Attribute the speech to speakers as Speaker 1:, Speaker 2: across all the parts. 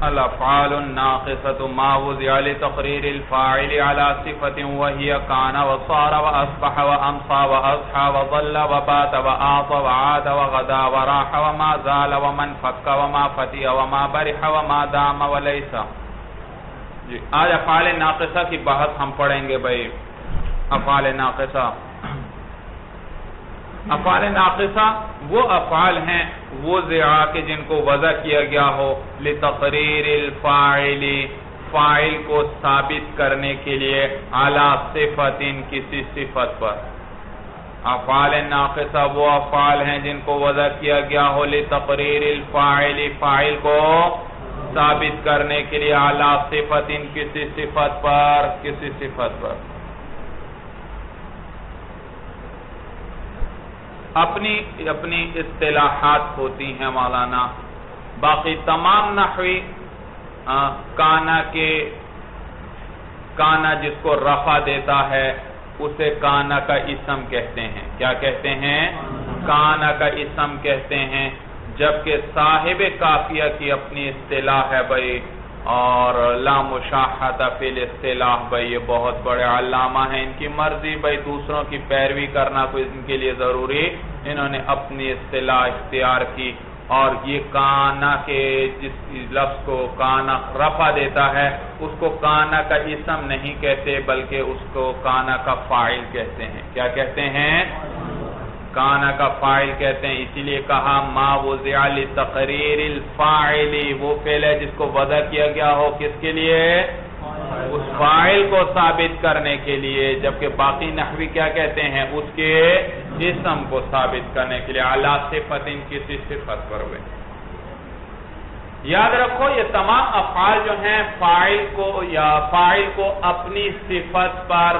Speaker 1: الافعال الناقصة ما وضع لتقرير الفاعل على صفة وهي كان وصار واصبح وامسى واضحى وظل وبات واعطى وعاد وغدا وراح وما زال ومن فك وما فتي وما برح وما دام وليس. جی آج افعال ناقصہ کی بحث ہم پڑھیں گے بھائی. افعال ناقصہ، افعال ناقصہ وہ افعال ہیں وضع کہ جن کو وضع کیا گیا ہو لتقریر الفاعل، فاعل کو ثابت کرنے کے لیے علی صفت، کسی صفت پر. افعال ناقصہ وہ افعال ہیں جن کو وضع کیا گیا ہو لتقریر الفاعل، فاعل کو ثابت کرنے کے لیے علی صفت، کسی صفت پر، کسی صفت پر. اپنی اصطلاحات ہوتی ہیں مولانا. باقی تمام نحوی کانا جس کو رفع دیتا ہے اسے کانا کا اسم کہتے ہیں. کیا کہتے ہیں؟ کانا کا اسم کہتے ہیں. جبکہ صاحب کافیہ کی اپنی اصطلاح ہے بھائی، اور لا مشاحۃ فی الاصطلاح بھائی، یہ بہت بڑے علامہ ہیں، ان کی مرضی بھائی، دوسروں کی پیروی کرنا کوئی ان کے لیے ضروری. انہوں نے اپنی اصطلاح اختیار کی، اور یہ کانا کے جس لفظ کو کانا رفع دیتا ہے اس کو کانا کا اسم نہیں کہتے بلکہ اس کو کانا کا فاعل کہتے ہیں. کیا کہتے ہیں؟ کانا کا فاعل کہتے ہیں. اسی لیے کہا ما وضع لتقریر الفاعل، وہ فعل ہے جس کو وضع کیا گیا ہو کس کے لیے؟ اس فاعل کو ثابت کرنے کے لیے. جبکہ باقی نحوی کیا کہتے ہیں؟ اس کے اسم کو ثابت کرنے کے لیے علی صفت، کسی صفت پر ہوئے. یاد رکھو یہ تمام افعال جو ہیں فاعل کو اپنی صفت پر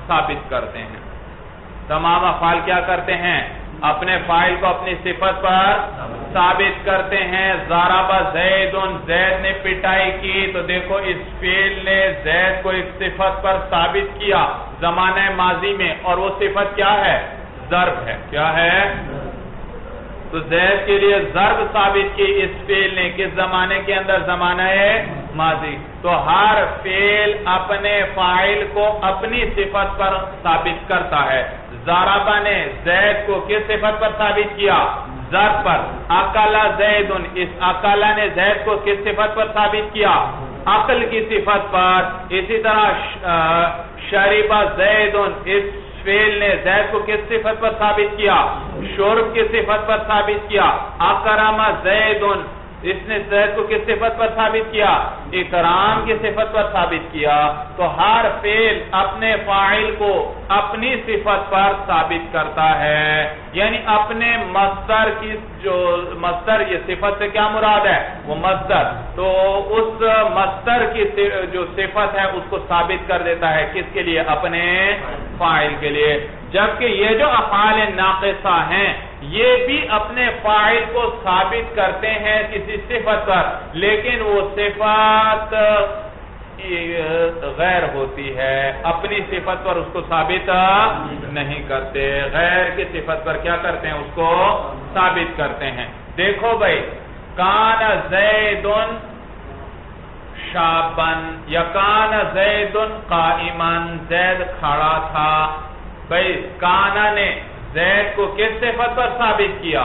Speaker 1: ثابت کرتے ہیں. تمام افعال کیا کرتے ہیں؟ اپنے فاعل کو اپنی صفت پر ثابت کرتے ہیں. ضرب زید، زید نے پٹائی کی، تو دیکھو اس فعل نے زید کو ایک صفت پر ثابت کیا زمانہ ماضی میں، اور وہ صفت کیا ہے؟ ضرب ہے. کیا ہے؟ تو زید کے لیے ضرب ثابت کی اس فعل نے کس زمانے کے اندر؟ زمانہ ماضی. تو ہر فعل اپنے فاعل کو اپنی صفت پر ثابت کرتا ہے. ضربہ نے زید کو کس صفت پر ثابت کیا؟ ضرب پر. اکل زید، اس اکل نے زید کو کس صفت پر ثابت کیا؟ عقل کی صفت پر. اسی طرح شرب زید، اس فعل نے زید کو کس صفت پر ثابت کیا؟ شرب کی صفت پر ثابت کیا. اکرم زید، اس نے زید کو کس صفت پر ثابت کیا؟ اکرام کی صفت پر ثابت کیا. تو ہر فعل اپنے فاعل کو اپنی صفت پر ثابت کرتا ہے، یعنی اپنے مصدر کی جو مصدر، یہ صفت سے کیا مراد ہے؟ وہ مصدر. تو اس مصدر کی جو صفت ہے اس کو ثابت کر دیتا ہے کس کے لیے؟ اپنے فاعل کے لیے. جبکہ یہ جو افعال ناقصہ ہیں یہ بھی اپنے فاعل کو ثابت کرتے ہیں کسی صفت پر، لیکن وہ صفت غیر ہوتی ہے، اپنی صفت پر اس کو ثابت نہیں کرتے، غیر کی صفت پر کیا کرتے ہیں؟ اس کو ثابت کرتے ہیں. دیکھو بھائی، کان زید شابن یا کان زید قائما، زید کھڑا تھا. بھائی کانا نے زید کو کس صفت پر ثابت کیا؟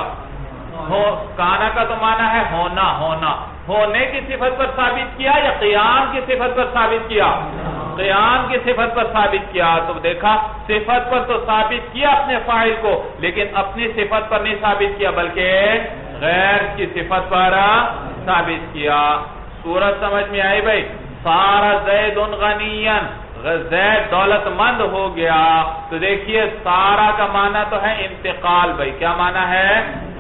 Speaker 1: کانا کا تو معنی ہے ہونا، ہونے کی صفت پر ثابت کیا یا قیام کی صفت پر ثابت کیا؟ قیام کی صفت پر ثابت کیا. تو دیکھا صفت پر تو ثابت کیا اپنے فاعل کو، لیکن اپنی صفت پر نہیں ثابت کیا بلکہ غیر کی صفت پر ثابت کیا. صورت سمجھ میں آئی بھائی؟ صار زید غنیا، زید دولت مند ہو گیا. تو دیکھیے سارا کا معنی تو ہے انتقال. بھائی کیا معنی ہے؟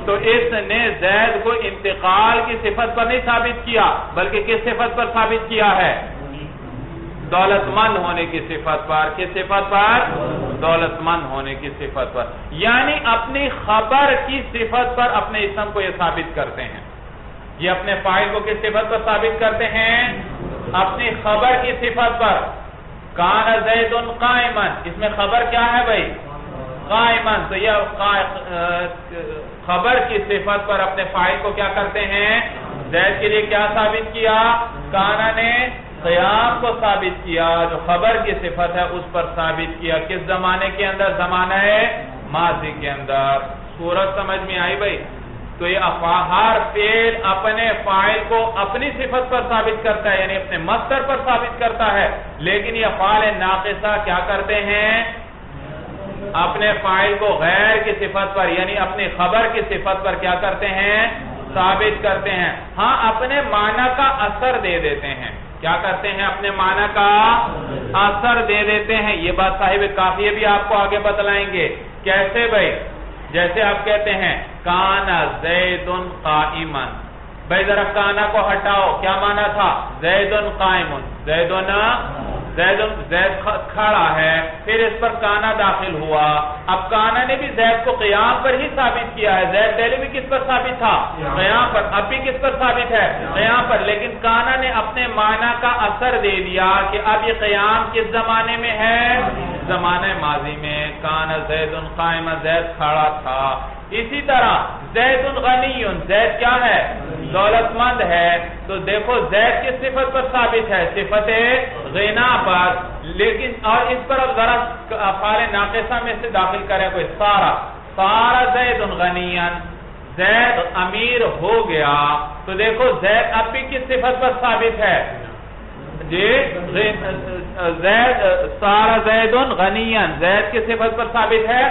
Speaker 1: تو اس نے زید کو انتقال کی صفت پر نہیں ثابت کیا بلکہ کس صفت پر ثابت کیا ہے؟ دولت مند ہونے کی صفت پر. کس صفت پر؟ دولت مند ہونے کی صفت پر. یعنی اپنی خبر کی صفت پر اپنے اسم کو یہ ثابت کرتے ہیں. یہ اپنے فاعل کو کس صفت پر ثابت کرتے ہیں؟ اپنی خبر کی صفت پر. کان زید قائما، اس میں خبر کیا ہے بھائی؟ قائما. تو یہ خبر کی صفت پر اپنے فاعل کو کیا کرتے ہیں؟ زید کے لیے کیا ثابت کیا؟ کانا نے قیام کو ثابت کیا، جو خبر کی صفت ہے اس پر ثابت کیا۔ کس زمانے کے اندر؟ زمانہ ماضی کے اندر۔ صورت سمجھ میں آئی بھائی؟ تو یہ ہر فعل اپنے فاعل کو اپنی صفت پر ثابت کرتا ہے، یعنی اپنے مصدر پر ثابت کرتا ہے، لیکن یہ افعال ناقصہ کیا کرتے ہیں؟ اپنے فاعل کو غیر کی صفت پر، یعنی اپنی خبر کی صفت پر کیا کرتے ہیں؟ ثابت کرتے ہیں۔ ہاں اپنے معنی کا اثر دے دیتے ہیں۔ کیا کرتے ہیں؟ اپنے معنی کا اثر دے دیتے ہیں۔ یہ بات صاحب کافیہ بھی آپ کو آگے بتلائیں گے۔ کیسے بھائی؟ جیسے آپ کہتے ہیں کانا زید قائما، بھائی ذرا کانا کو ہٹاؤ، کیا معنی تھا؟ زید قائم، زید کھڑا ہے، پھر اس پر کانا داخل ہوا۔ اب کانا نے بھی زید کو قیام پر ہی ثابت کیا ہے۔ زید پہلے بھی کس پر ثابت تھا؟ قیام پر۔ اب بھی کس پر ثابت ہے؟ قیام پر۔ لیکن کانا نے اپنے معنی کا اثر دے دیا کہ اب یہ قیام کس زمانے میں ہے؟ زمانہ ماضی میں۔ کانا زید قائما، زید کھڑا تھا۔ اسی طرح زید غنی، زید کیا ہے؟ دولت مند ہے۔ تو دیکھو زید کس صفت پر ثابت ہے؟ صفت غنا پر۔ لیکن اور اس پر اب ذرا افعال ناقصہ میں سے داخل کریں کوئی سارا زید غنی، زید امیر ہو گیا۔ تو دیکھو زید اب بھی کس صفت پر ثابت ہے؟ جی سارا زید غنی، زید کی صفت پر ثابت ہے،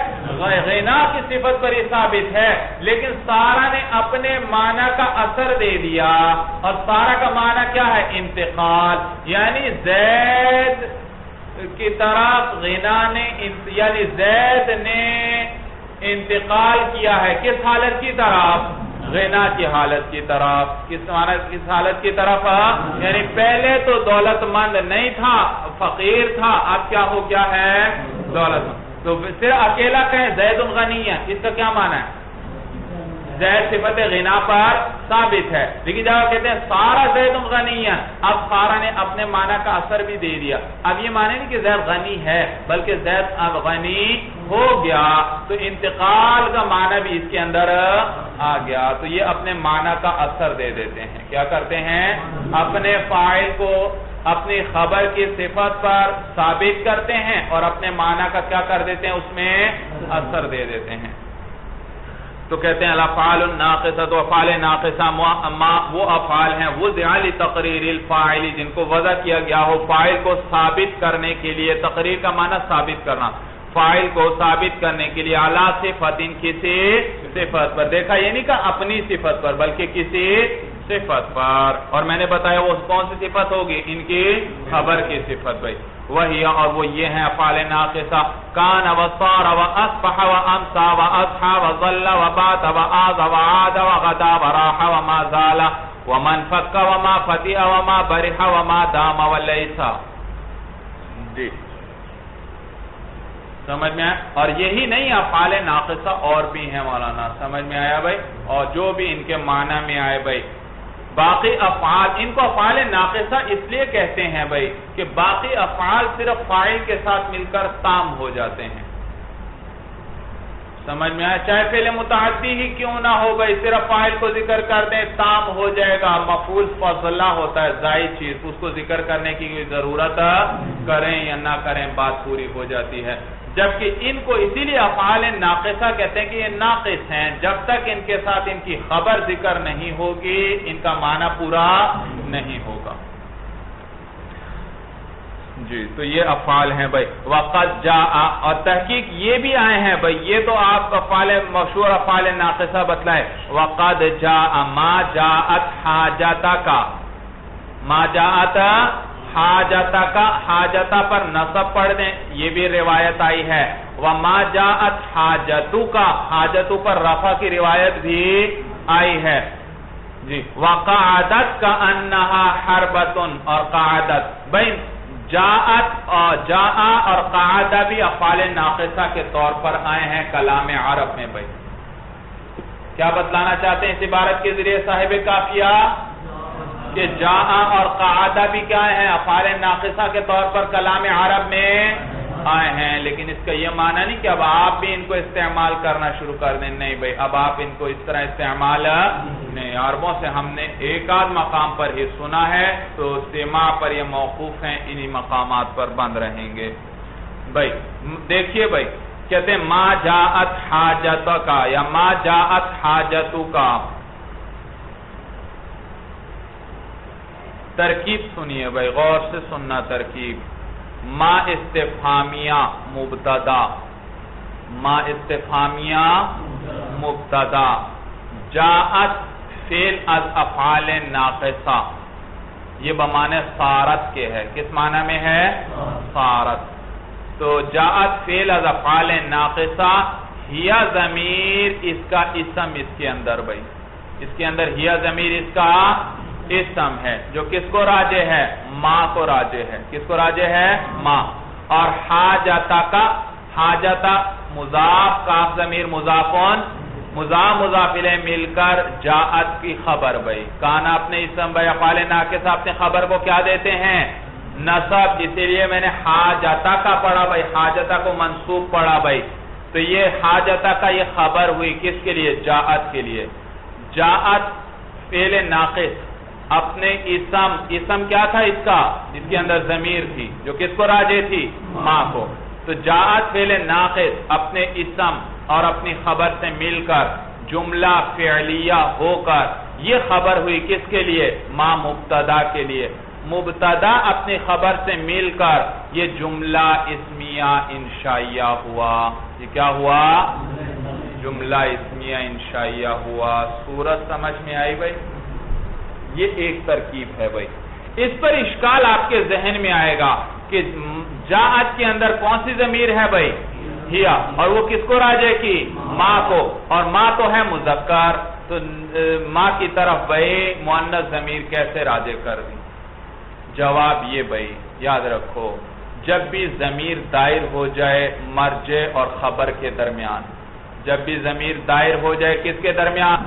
Speaker 1: غنا کی صفت پر ہی ثابت ہے۔ لیکن سارا نے اپنے معنی کا اثر دے دیا، اور سارا کا معنی کیا ہے؟ انتقال، یعنی زید کی طرف غنا نے، یعنی زید نے انتقال کیا ہے کس حالت کی طرف؟ غنا کی حالت کی طرف۔ کس حالت کی طرف؟ یعنی پہلے تو دولت مند نہیں تھا، فقیر تھا، اب کیا ہو گیا ہے؟ دولت مند۔ تو صرف اکیلا کہیں زید غنی ہے، اس کا کیا معنی ہے؟ زید صفت غنا پر ثابت ہے۔ لیکن جب آپ کہتے ہیں سارا زید غنی ہے، اب سارا نے اپنے معنی کا اثر بھی دے دیا۔ اب یہ معنی نہیں کہ زید غنی ہے، بلکہ زید اب غنی ہو گیا، تو انتقال کا معنی بھی اس کے اندر آ گیا۔ تو یہ اپنے معنی کا اثر دے دیتے ہیں۔ کیا کرتے ہیں؟ اپنے فاعل کو اپنی خبر کی صفت پر ثابت کرتے ہیں، اور اپنے معنی کا کیا کر دیتے ہیں؟ اس میں اثر دے دیتے ہیں۔ تو کہتے ہیں الافعال الناقصہ، تو افعال ناقصہ وہ افعال ہیں وضع لتقریر الفاعل، جن کو وضع کیا گیا ہو فاعل کو ثابت کرنے کے لیے۔ تقریر کا معنی ثابت کرنا، فاعل کو ثابت کرنے کے لیے اعلی صفت، کسی صفت پر۔ دیکھا یہ نہیں کہ اپنی صفت پر، بلکہ کسی صفت پر۔ اور میں نے بتایا وہ کون سی صفت ہوگی؟ ان کی خبر کی صفت بھائی وہی، اور وہ یہ ہیں افعال ناقصہ کان وصار واصبح وامسى واضحى وظل وبات واذ وعاد وغدا وراح وما زال ومن فك وما فتئ وما برح وما دام وليس۔ جی سمجھ میں آیا؟ اور یہی نہیں افعال ناقصہ اور بھی ہیں مولانا، سمجھ میں آیا بھائی؟ اور جو بھی ان کے معنی میں آئے بھائی، باقی افعال، ان کو افعال ناقصہ اس لیے کہتے ہیں بھائی کہ باقی افعال صرف فاعل کے ساتھ مل کر تام ہو جاتے ہیں۔ سمجھ میں آیا؟ چاہے فعل متعدی ہی کیوں نہ ہو بھائی، صرف فاعل کو ذکر کر دیں تام ہو جائے گا۔ مفعول فاضلہ ہوتا ہے، زائد چیز، اس کو ذکر کرنے کی ضرورت کریں یا نہ کریں بات پوری ہو جاتی ہے۔ جبکہ ان کو اسی لیے افعال ناقصہ کہتے ہیں کہ یہ ناقص ہیں، جب تک ان کے ساتھ ان کی خبر ذکر نہیں ہوگی ان کا معنی پورا نہیں ہوگا۔ جی تو یہ افعال ہیں بھائی۔ وقد جاء، اور تحقیق یہ بھی آئے ہیں بھائی، یہ تو آپ افعال مشہور افعال ناقصہ بتلائے۔ وقد جاء ما جاءت حاجتک، ما جاءت حاجتک، حاجتہ پر نصب پڑھ دیں، یہ بھی روایت آئی ہے۔ وما جاءت حاجتک، حاجتو پر رفع کی روایت بھی آئی ہے۔ جی وقعدت کانہا حربۃ، اور قعدت بھائی جاءت اور جاء اور قعدہ بھی افعال ناقصہ کے طور پر آئے ہیں کلام عرب میں بھائی۔ کیا بتلانا چاہتے ہیں اس عبارت کے ذریعے صاحب کافیہ؟ کہ جاء اور قعدہ بھی کیا ہیں؟ افعال ناقصہ کے طور پر کلام عرب میں آئے ہیں، لیکن اس کا یہ معنی نہیں کہ اب آپ بھی ان کو استعمال کرنا شروع کر دیں، نہیں بھائی، اب آپ ان کو اس طرح استعمال نہیں، عربوں سے ہم نے ایک آدھ مقام پر ہی سنا ہے، تو سماع پر یہ موقوف ہیں، انہی مقامات پر بند رہیں گے۔ بھائی دیکھیے بھائی، کہتے ہیں ما جاءت حاجتک یا ما جاءت حاجتک، ترکیب سنیے بھائی، غور سے سننا ترکیب۔ ما استفہامیہ مبتدا، ما استفہامیہ مبتدا، جاءت فعل از افعال ناقصہ، یہ بمعنی صارت کے ہے، کس معنی میں ہے؟ صارت۔ تو جاءت فعل از افعال ناقصہ، ہیا ضمیر اس کا اسم اس کے اندر بھائی، اس کے اندر ہیا ضمیر اس کا اسم ہے، جو کس کو راجع ہے؟ ما کو راجع ہے، کس کو راجع ہے؟ ما۔ اور حاجتا کا، حاجتا مضاف، کاف ضمیر مضافون، مضاف مضاف الیہ مل کر جاءت کی خبر بھائی، کانا اپنے اسم بھائی افعال ناقصہ اپنے خبر کو کیا دیتے ہیں؟ نصب، اسی لیے میں نے حاجتا کا پڑھا بھائی، حاجتا کو منصوب پڑھا بھائی، تو یہ حاجتا کا یہ خبر ہوئی کس کے لیے؟ جاءت کے لیے۔ جاءت فعل ناقص اپنے اسم کیا تھا اس کا؟ اس کے اندر ضمیر تھی، جو کس کو راجع تھی؟ ما کو۔ تو جاءت فعل ناقص اپنے اسم اور اپنی خبر سے مل کر جملہ فعلیہ ہو کر یہ خبر ہوئی کس کے لیے؟ ما مبتدا کے لیے۔ مبتدا اپنی خبر سے مل کر یہ جملہ اسمیہ انشائیہ ہوا، یہ کیا ہوا؟ جملہ اسمیہ انشائیہ ہوا۔ صورت سمجھ میں آئی بھائی؟ یہ ایک ترکیب ہے بھائی، اس پر اشکال آپ کے ذہن میں آئے گا کہ جاءت کے اندر کون سی ضمیر ہے بھائی؟ ہیا، اور وہ کس کو راجع کی؟ ما کو، اور ما تو ہے مذکر، تو ما کی طرف بھائی مؤنث ضمیر کیسے راجع کر دی؟ جواب یہ بھائی یاد رکھو، جب بھی ضمیر دائر ہو جائے مرجع اور خبر کے درمیان، جب بھی ضمیر دائر ہو جائے کس کے درمیان؟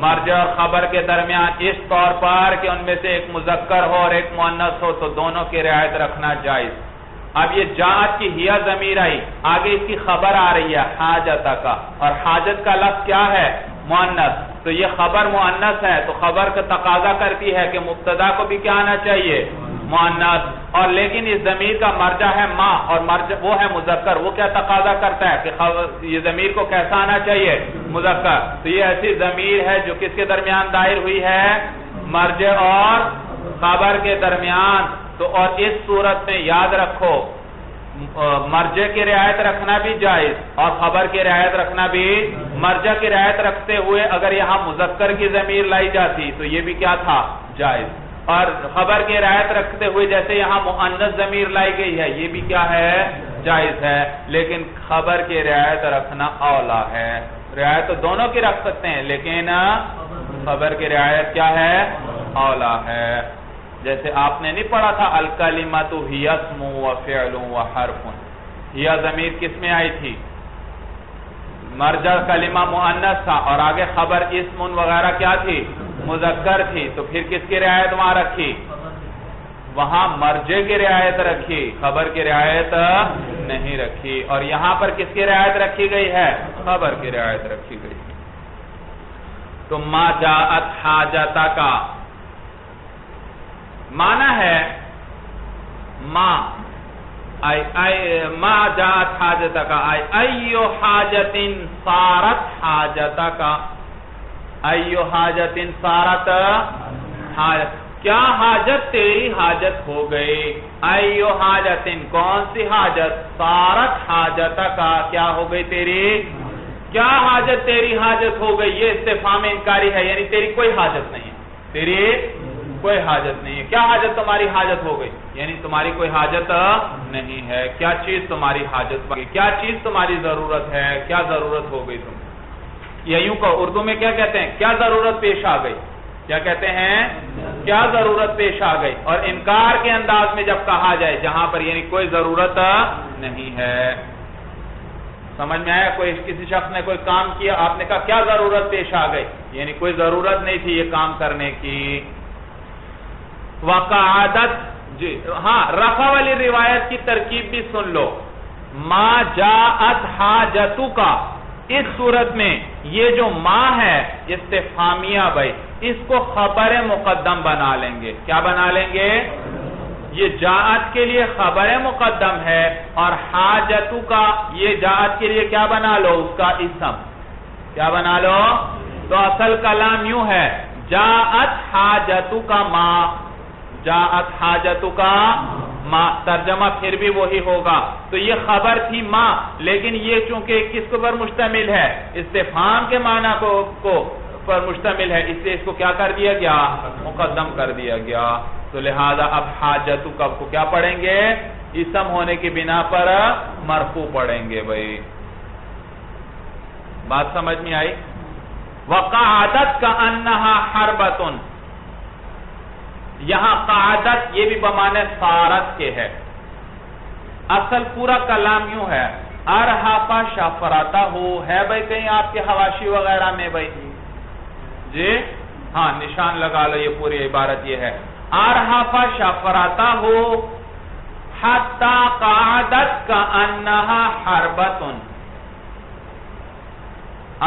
Speaker 1: مرجع اور خبر کے درمیان، اس طور پر کہ ان میں سے ایک مذکر ہو اور ایک مؤنث ہو، تو دونوں کی رعایت رکھنا جائز۔ اب یہ جاءت کی ہیا ضمیر آئی، آگے اس کی خبر آ رہی ہے حاجتا کا، اور حاجت کا لفظ کیا ہے؟ مؤنث، تو یہ خبر مؤنث ہے، تو خبر کا تقاضا کرتی ہے کہ مبتدا کو بھی کیا آنا چاہیے؟ مؤنث، اور لیکن اس ضمیر کا مرجع ہے ما، اور مرجع وہ ہے مذکر، وہ کیا تقاضا کرتا ہے کہ یہ ضمیر کو کیسا آنا چاہیے؟ مذکر۔ تو یہ ایسی ضمیر ہے جو کس کے درمیان دائر ہوئی ہے؟ مرجع اور خبر کے درمیان۔ تو اور اس صورت میں یاد رکھو مرجع کی رعایت رکھنا بھی جائز اور خبر کی رعایت رکھنا بھی، مرجع کی رعایت رکھتے ہوئے اگر یہاں مذکر کی ضمیر لائی جاتی تو یہ بھی کیا تھا؟ جائز، اور خبر کی رعایت رکھتے ہوئے جیسے یہاں مؤنث ضمیر لائی گئی ہے یہ بھی کیا ہے؟ جائز ہے، لیکن خبر کی رعایت رکھنا اولا ہے۔ رعایت تو دونوں کی رکھ سکتے ہیں، لیکن خبر کی رعایت کیا ہے؟ اولا ہے۔ جیسے آپ نے نہیں پڑھا تھا الکلمۃ ہی اسم و فعل و حرف، ہیا ضمیر کس میں آئی تھی؟ مرجع کلمہ مؤنث تھا اور آگے خبر اسم وغیرہ کیا تھی؟ مذکر تھی، تو پھر کس کی رعایت وہاں رکھی؟ وہاں مرجع کی رعایت رکھی، خبر کی رعایت نہیں رکھی، اور یہاں پر کس کی رعایت رکھی گئی ہے؟ خبر کی رعایت رکھی گئی۔ تو ما جاءت حاجتا کا معنی ہے ما جاءت حاجتا کا ایو حاجت صارت حاجتا کا، ایو حاجت صارت حاجت، کیا حاجت تیری حاجت ہو گئی؟ ایو حاجت کون سی حاجت؟ صارت حاجتا کا کیا ہو گئی تیری؟ کیا حاجت تیری حاجت ہو گئی؟ یہ استفہام انکاری ہے، یعنی تیری کوئی حاجت نہیں ہے، تیری کوئی حاجت نہیں ہے۔ کیا حاجت تمہاری حاجت ہو گئی؟ یعنی تمہاری کوئی حاجت نہیں ہے، کیا چیز تمہاری حاجت بن گئی؟ کیا چیز تمہاری ضرورت ہے؟ کیا ضرورت ہو گئی تم؟ یا یوں کہ اردو میں کیا کہتے ہیں؟ کیا ضرورت پیش آ گئی؟ کیا کہتے ہیں؟ کیا ضرورت پیش آ گئی؟ اور انکار کے انداز میں جب کہا جائے جہاں پر یعنی کوئی ضرورت نہیں ہے۔ سمجھ میں آیا؟ کوئی کسی شخص نے کوئی کام کیا، آپ نے کہا کیا ضرورت پیش آ گئی؟ یعنی کوئی ضرورت نہیں تھی یہ کام کرنے کی۔ وقعدت جی ہاں، رفع والی روایت کی ترکیب بھی سن لو. ما جاءت حاجتک، اس صورت میں یہ جو ما ہے استفہامیہ بھائی، اس کو خبر مقدم بنا لیں گے. کیا بنا لیں گے؟ یہ جاءت کے لیے خبر مقدم ہے، اور حاجتک یہ جاءت کے لیے کیا بنا لو؟ اس کا اسم. کیا بنا لو؟ تو اصل کلام یوں ہے، جاءت حاجتک ما، جاءت حاجتک ما، ترجمہ پھر بھی وہی ہوگا. تو یہ خبر تھی ما، لیکن یہ چونکہ کس پر مشتمل ہے؟ استفہام کے معنی کو پر مشتمل ہے، اس لیے اس کو کیا کر دیا گیا؟ مقدم کر دیا گیا. تو لہذا اب حاجتک کو کیا پڑھیں گے؟ اسم ہونے کی بنا پر مرفوع پڑھیں گے بھائی. بات سمجھ میں آئی؟ وقعدت کأنہا حربۃ، یہاں قعدت یہ بھی بمعنی صارت کے ہے. اصل پورا کلام یوں ہے، ارحفا شفرتا ہو، ہے بھائی کہیں آپ کے حواشی وغیرہ میں بھائی؟ جی ہاں، نشان لگا لو، یہ پوری عبارت یہ ہے، ارحفا شفرتا ہو حتی قعدت کأنہا حربۃ.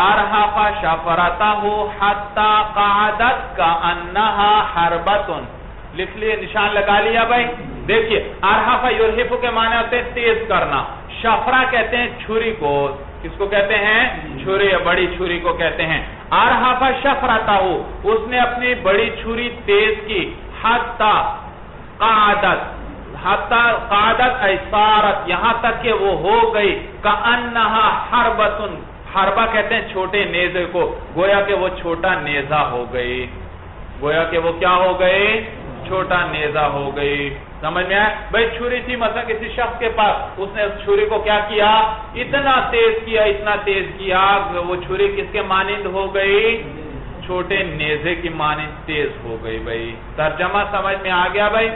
Speaker 1: ارحفا شفرتہ حتی قعدت کأنہا حربۃ. لکھ لیے، نشان لگا لیا بھائی. دیکھیے، ارحفا یرحفو کے معنی ہوتے ہیں تیز کرنا. شفرہ کہتے ہیں چھری کو. کس کو کہتے ہیں؟ چھری، بڑی چھری کو کہتے ہیں. ارحفا شفرتہ، اس نے اپنی بڑی چھری تیز کی. حتی قعدت، حتی قعدت ای صارت، یہاں تک کہ وہ ہو گئی. کأنہا حربۃ، حربہ کہتے ہیں چھوٹے نیزے کو، گویا کہ وہ چھوٹا نیزہ ہو گئی. گویا کہ وہ کیا ہو گئی؟ چھوٹا نیزہ ہو گئی. سمجھ میں آیا بھائی؟ چھری تھی مثلا کسی شخص کے پاس، اس نے اس چھری کو کیا کیا؟ اتنا تیز کیا، اتنا تیز کیا، وہ چھری کس کے مانند ہو گئی؟ چھوٹے نیزے کی مانند تیز ہو گئی بھائی. ترجمہ سمجھ میں آ گیا بھائی؟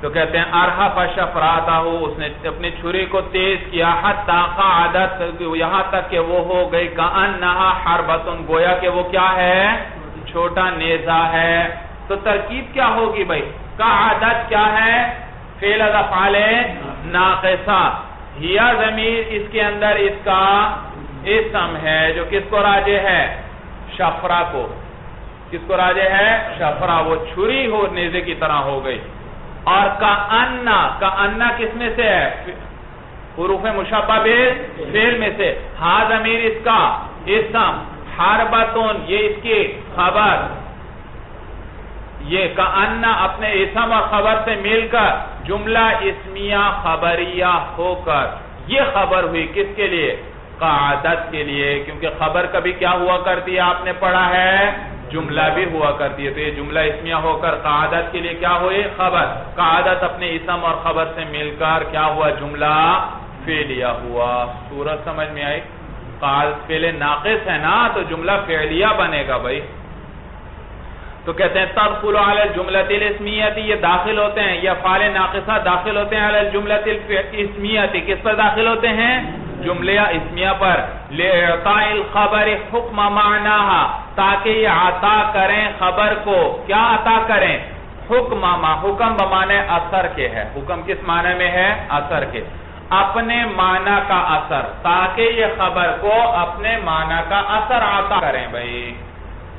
Speaker 1: تو کہتے ہیں ارحفا شفرتہ، اس نے اپنی چھری کو تیز کیا. حتی قعدت، یہاں تک کہ وہ ہو گئی. کأنہا حربۃ، گویا کہ وہ کیا ہے؟ چھوٹا نیزہ ہے. تو ترکیب کیا ہوگی بھائی؟ قعدت کیا ہے؟ فعل افعال ناقصہ. ہیا ضمیر اس کے اندر اس کا اسم ہے، جو کس کو راجع ہے؟ شفرہ کو. کس کو راجع ہے؟ شفرہ. وہ چھری ہو نیزے کی طرح ہو گئی. اور کأن کس میں سے ہے؟ حروف مشبہ فعل میں سے. ہا ضمیر اس کا اسم، حربتون یہ اس کی خبر. یہ کأن اپنے اسم اور خبر سے مل کر جملہ اسمیہ خبریہ ہو کر یہ خبر ہوئی. کس کے لیے؟ قعدت کے لیے. کیونکہ خبر کبھی کیا ہوا کرتی ہے؟ آپ نے پڑھا ہے جملہ بھی ہوا کرتی ہے. تو یہ جملہ اسمیہ ہو کر قعدت کے لیے کیا ہوئی؟ خبر. قعدت اپنے اسم اور خبر سے مل کر کیا ہوا؟ جملہ فعلیہ ہوا. صورت سمجھ میں آئی؟ قعدت فعل ناقص ہے نا، تو جملہ فعلیہ بنے گا بھائی. تو کہتے ہیں تدخل علی الجملۃ الاسمیہ، یہ داخل ہوتے ہیں، یہ افعال ناقصہ داخل ہوتے ہیں علی الجملۃ الاسمیہ. کس پر داخل ہوتے ہیں؟ جملہ اسمیہ پر. لِإِعْطَاءِ الْخَبَرِ حُکْمَ مَعْنَاهَا، تاکہ یہ عطا کریں خبر کو. کیا عطا کریں؟ حکم. حکم بمعنی اثر کے ہے. حکم کس معنی میں ہے؟ اثر کے. اپنے معنی کا اثر، تاکہ یہ خبر کو اپنے معنی کا اثر عطا کریں بھائی.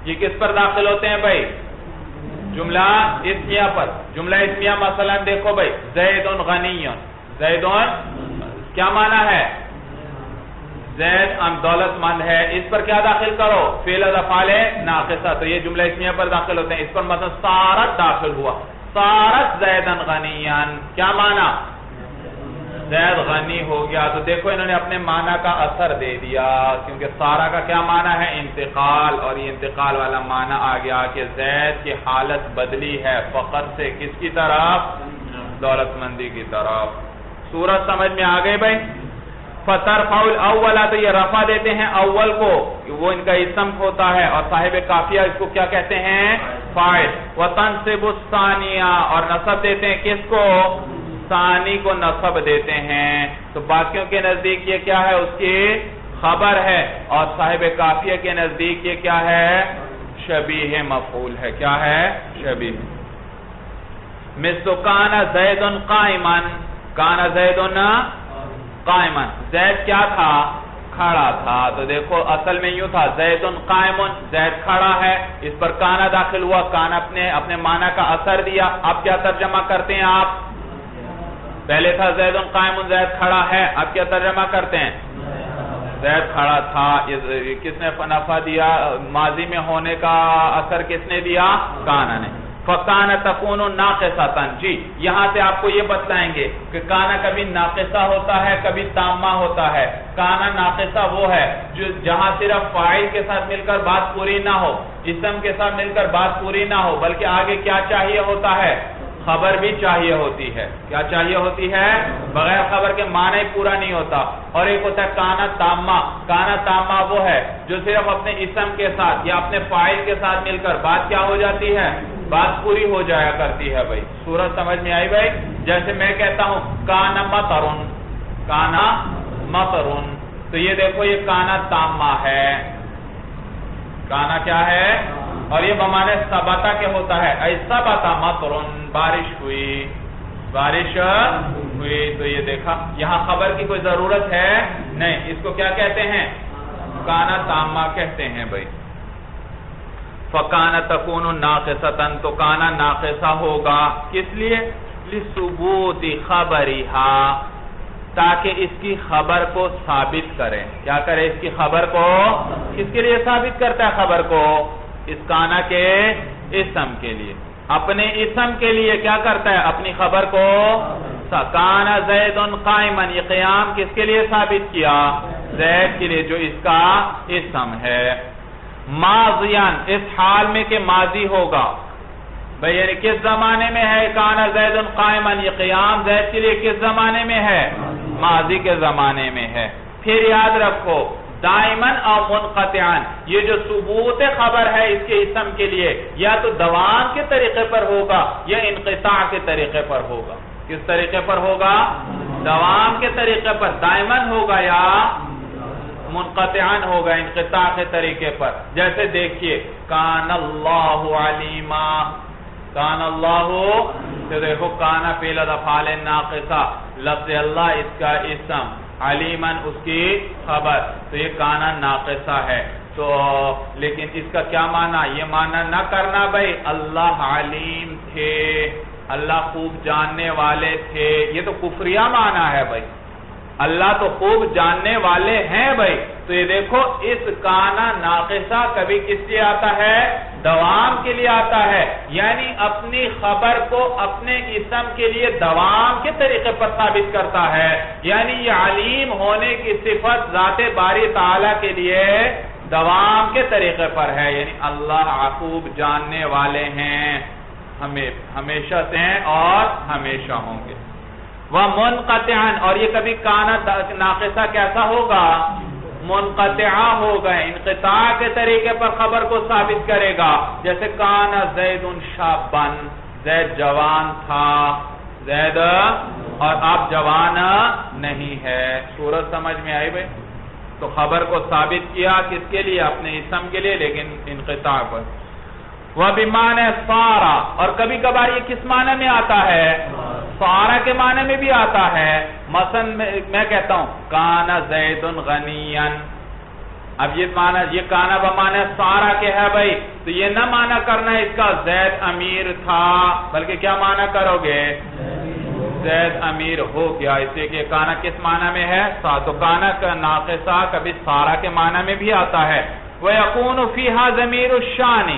Speaker 1: یہ کس پر داخل ہوتے ہیں بھائی؟ جملہ اسمیہ پر. جملہ اسمیہ مثلا دیکھو بھائی، زید غنی. زید کیا معنی ہے؟ زید دولت مند ہے. اس پر کیا داخل کرو؟ فعل افعال ناقصہ. تو یہ جملہ اسمیہ پر داخل ہوتے ہیں. اس پر مثلا صارت داخل ہوا. صارت زیدن غنیان، کیا معنی؟ زید غنی ہو گیا. تو دیکھو انہوں نے اپنے معنی کا اثر دے دیا، کیونکہ سارا کا کیا معنی ہے؟ انتقال. اور یہ انتقال والا معنی آ گیا کہ زید کی حالت بدلی ہے فقر سے کس کی طرف؟ دولت مندی کی طرف. صورت سمجھ میں آ گئی بھائی؟ فَتَرْفَعُ الْأَوَّلَ، تو یہ رفع دیتے ہیں اول کو، وہ ان کا اسم ہوتا ہے، اور صاحب قافیہ اس کو کیا کہتے ہیں؟ فاعل. وَتَنْصِبُ الثَّانِيَةَ، اور نصب دیتے ہیں کس کو؟ ثانی کو نصب دیتے ہیں. تو باقیوں کے نزدیک یہ کیا ہے؟ اس کی خبر ہے. اور صاحب قافیہ کے نزدیک یہ کیا ہے؟ شبیہ مفعول ہے. کیا ہے؟ شبیہ. مثل کان زید قائما، کان زید قائما، زید کیا تھا؟ کھڑا تھا. تو دیکھو اصل میں یوں تھا زید قائم، زید کھڑا ہے، اس پر کانا داخل ہوا، کانا اپنے معنی کا اثر دیا. اب کیا ترجمہ کرتے ہیں آپ؟ پہلے تھا زید قائم، زید کھڑا ہے، اب کیا ترجمہ کرتے ہیں؟ زید کھڑا تھا. کس نے نفع دیا؟ ماضی میں ہونے کا اثر کس نے دیا؟ کانا نے. فَكَانَ تَكُونُ نَاقِصَةً. جی یہاں سے آپ کو یہ بتلائیں گے کہ کانا کبھی ناقصہ ہوتا ہے، کبھی تامہ ہوتا ہے. کانا ناقصہ وہ ہے جو جہاں صرف فاعل کے ساتھ مل کر بات پوری نہ ہو، اسم کے ساتھ مل کر بات پوری نہ ہو، بلکہ آگے کیا چاہیے ہوتا ہے؟ خبر بھی چاہیے ہوتی ہے. کیا چاہیے ہوتی ہے؟ بغیر خبر کے معنی پورا نہیں ہوتا. اور ایک ہوتا ہے کانا تامہ. کانا تامہ وہ ہے جو صرف اپنے اسم کے ساتھ یا اپنے فاعل کے ساتھ مل کر بات کیا ہو جاتی ہے؟ بات پوری ہو جایا کرتی ہے. بھائی صورت سمجھ میں آئی بھائی؟ جیسے میں کہتا ہوں کانا مطرن، کانا مطرن، تو یہ دیکھو یہ کانا تامہ ہے. کانا کیا ہے؟ اور یہ بمانے ثبتا کے ہوتا ہے. ایسا بتا مطرن، بارش ہوئی، بارش ہوئی. تو یہ دیکھا یہاں خبر کی کوئی ضرورت ہے نہیں. اس کو کیا کہتے ہیں؟ کانا تامہ کہتے ہیں بھائی. فَكَانَ تَكُونُ نَاقِصَةً. تو کانا ناقصہ ہوگا کس لیے؟ لِثُبُوتِ خَبَرِهَا، تاکہ اس کی خبر کو ثابت کریں. کیا کرے؟ اس کی خبر کو کس کے لیے ثابت کرتا ہے؟ خبر کو اس کانا کے اسم کے لیے، اپنے اسم کے لیے کیا کرتا ہے؟ اپنی خبر کو. کانا زید قائما، یہ قیام کس کے لیے ثابت کیا؟ زید کے لیے جو اس کا اسم ہے. ماضیان، اس حال میں کہ ماضی ہوگا. بھئی یعنی کس زمانے میں ہے کانا زید قائما؟ یہ قیام زید کے لیے کس زمانے میں ہے؟ ماضی کے زمانے میں ہے. پھر یاد رکھو دائماً اور منقطعاً، یہ جو ثبوت خبر ہے اس کے اسم کے لیے یا تو دوام کے طریقے پر ہوگا یا انقطاع کے طریقے پر ہوگا. کس طریقے پر ہوگا؟ دوام کے طریقے پر دائماً ہوگا یا منقطعاً ہوگا انقطاع کے طریقے پر. جیسے دیکھیے کان اللہ علیما، کان اللہ، تو دیکھو کانا فعل افعال ناقصہ، لفظ اللہ اس کا اسم، علیماً اس کی خبر. تو یہ کانا ناقصہ ہے. تو لیکن اس کا کیا معنی؟ یہ معنی نہ کرنا بھائی اللہ علیم تھے، اللہ خوب جاننے والے تھے. یہ تو کفریہ معنی ہے بھائی. اللہ تو خوب جاننے والے ہیں بھائی. تو یہ دیکھو اس کانا ناقصہ کبھی کس لیے آتا ہے؟ دوام کے لیے آتا ہے. یعنی اپنی خبر کو اپنے اسم کے لیے دوام کے طریقے پر ثابت کرتا ہے. یعنی یہ علیم ہونے کی صفت ذات باری تعالیٰ کے لیے دوام کے طریقے پر ہے. یعنی اللہ خوب جاننے والے ہیں، ہمیشہ سے ہیں اور ہمیشہ ہوں گے. وَمُنْقَطِعًا، اور یہ کبھی کانا ناقصہ کیسا ہوگا؟ منقطعہ ہوگا، انقطاع کے طریقے پر خبر کو ثابت کرے گا. جیسے کانا زید شابن، زید جوان تھا، زید اور اب جوان نہیں ہے. صورت سمجھ میں آئی بھائی؟ تو خبر کو ثابت کیا کس کے لیے؟ اپنے اسم کے لیے، لیکن انقطاع پر. وَبِمَانَ صَارَ، اور کبھی کبھار یہ کس معنی میں آتا ہے؟ صارا کے معنی میں بھی آتا ہے. مثلا میں کہتا ہوں کانا زید غنیا، اب یہ معنی، یہ کانا بمعنی صارا کے ہے بھائی. تو یہ نہ معنی کرنا اس کا زید امیر تھا، بلکہ کیا معنی کرو گے؟ زید امیر ہو گیا. اس لیے کہ کانا کس معنی میں ہے؟ تو کانا کا ناقصہ کبھی صارا کے معنی میں بھی آتا ہے. وَيَكُونُ فِيهَا ضَمِيرُ الشَّانِ،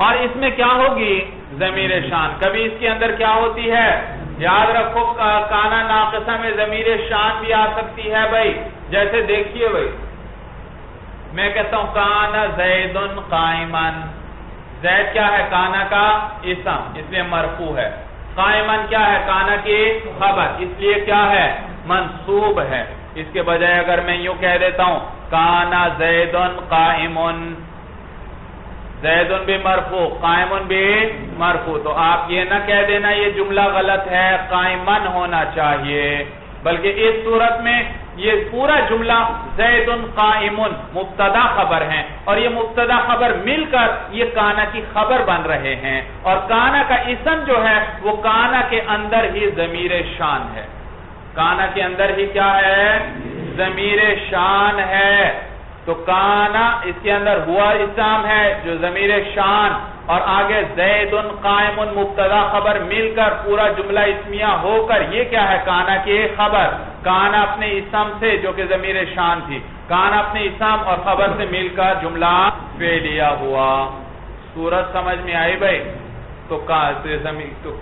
Speaker 1: اور اس میں کیا ہوگی؟ ضمیر شان. کبھی اس کے اندر کیا ہوتی ہے؟ یاد رکھو کانا ناقصہ میں ضمیر شان بھی آ سکتی ہے بھائی. جیسے دیکھیے بھائی میں کہتا ہوں کانا زید قائما، زید کیا ہے؟ کانا کا اسم، اس لیے مرفوع ہے. قائما کیا ہے؟ کانا کی خبر، اس لیے کیا ہے؟ منصوب ہے. اس کے بجائے اگر میں یوں کہہ دیتا ہوں کانا زید قائم، زید بھی مرفوع، قائم بھی مرفوع، تو آپ یہ نہ کہہ دینا یہ جملہ غلط ہے، قائمن ہونا چاہیے. بلکہ اس صورت میں یہ پورا جملہ زید قائم مبتدا خبر ہیں، اور یہ مبتدا خبر مل کر یہ کانا کی خبر بن رہے ہیں، اور کانا کا اسم جو ہے وہ کانا کے اندر ہی ضمیر شان ہے، کانا کے اندر ہی کیا ہے؟ ضمیر شان ہے۔ تو کانا اس کے اندر ہوا اسم ہے جو ضمیر شان، اور آگے زید قائم مبتدا خبر مل کر پورا جملہ اسمیہ ہو کر یہ کیا ہے؟ کانا کی ایک خبر، کانا اپنے اسم سے جو کہ ضمیر شان تھی، کانا اپنے اسم اور خبر سے مل کر جملہ فعلیہ ہوا۔ صورت سمجھ میں آئی بھائی؟ تو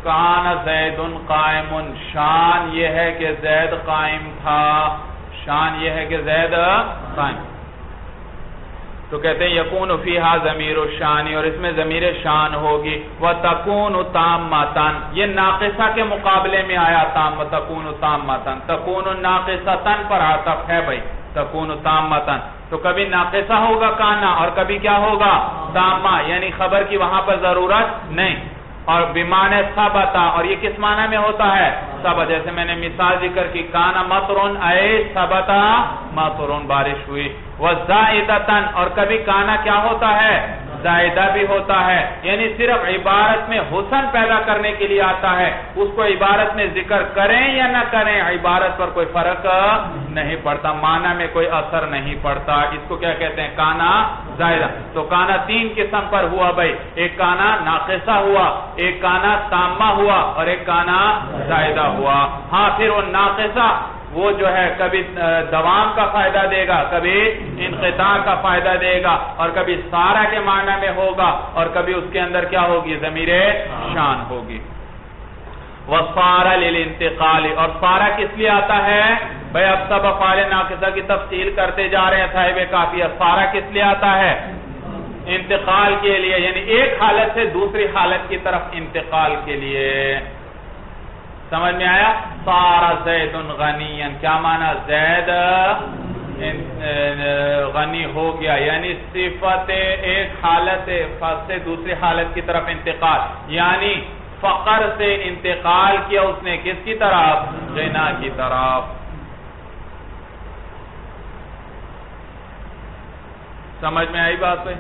Speaker 1: کانا زید قائم، شان یہ ہے کہ زید قائم تھا، شان یہ ہے کہ زید قائم۔ تو کہتے ہیں یکون فیہا ضمیر الشان، اور اس میں ضمیر شان ہوگی، وتکون تامۃ، یہ ناقصہ کے مقابلے میں آیا تکون تامۃ، تکون ناقصۃ پر عطف ہے بھائی، تکون تامۃ، تو کبھی ناقصہ ہوگا کانا اور کبھی کیا ہوگا؟ تامہ، یعنی خبر کی وہاں پر ضرورت نہیں، اور بمعنی ثبت، اور یہ کس معنی میں ہوتا ہے؟ ثبت، جیسے میں نے مثال ذکر کی، کانا مطرن اے ثبت مطرن، بارش ہوئی، وزائدتن، اور کبھی کانا کیا ہوتا ہے؟ زائدہ بھی ہوتا ہے، یعنی صرف عبارت میں حسن پیدا کرنے کے لیے آتا ہے، اس کو عبارت میں ذکر کریں یا نہ کریں عبارت پر کوئی فرق نہیں پڑتا، معنی میں کوئی اثر نہیں پڑتا، اس کو کیا کہتے ہیں؟ کانا زائدہ۔ تو کانا تین قسم پر ہوا بھائی، ایک کانا ناقصہ ہوا، ایک کانا تامہ ہوا، اور ایک کانا زائدہ ہوا۔ ہاں پھر وہ ناقصہ وہ جو ہے کبھی دوام کا فائدہ دے گا، کبھی انقطاع کا فائدہ دے گا، اور کبھی سارا کے معنی میں ہوگا، اور کبھی اس کے اندر کیا ہوگی؟ ضمیر شان ہوگی۔ وَصَارَ لِلْانتِقَالِ، اور سارا کس لیے آتا ہے بھئی؟ اب سب افعال ناقصہ کی تفصیل کرتے جا رہے ہیں صاحب کافیہ۔ سارا کس لیے آتا ہے؟ انتقال کے لیے، یعنی ایک حالت سے دوسری حالت کی طرف انتقال کے لیے۔ سمجھ میں آیا؟ صار زید غنیا، کیا معنی؟ زید غنی ہو گیا، یعنی صفت ایک حالت سے دوسری حالت کی طرف انتقال، یعنی فقر سے انتقال کیا اس نے کس کی طرف؟ غنا کی طرف۔ سمجھ میں آئی بات ہے؟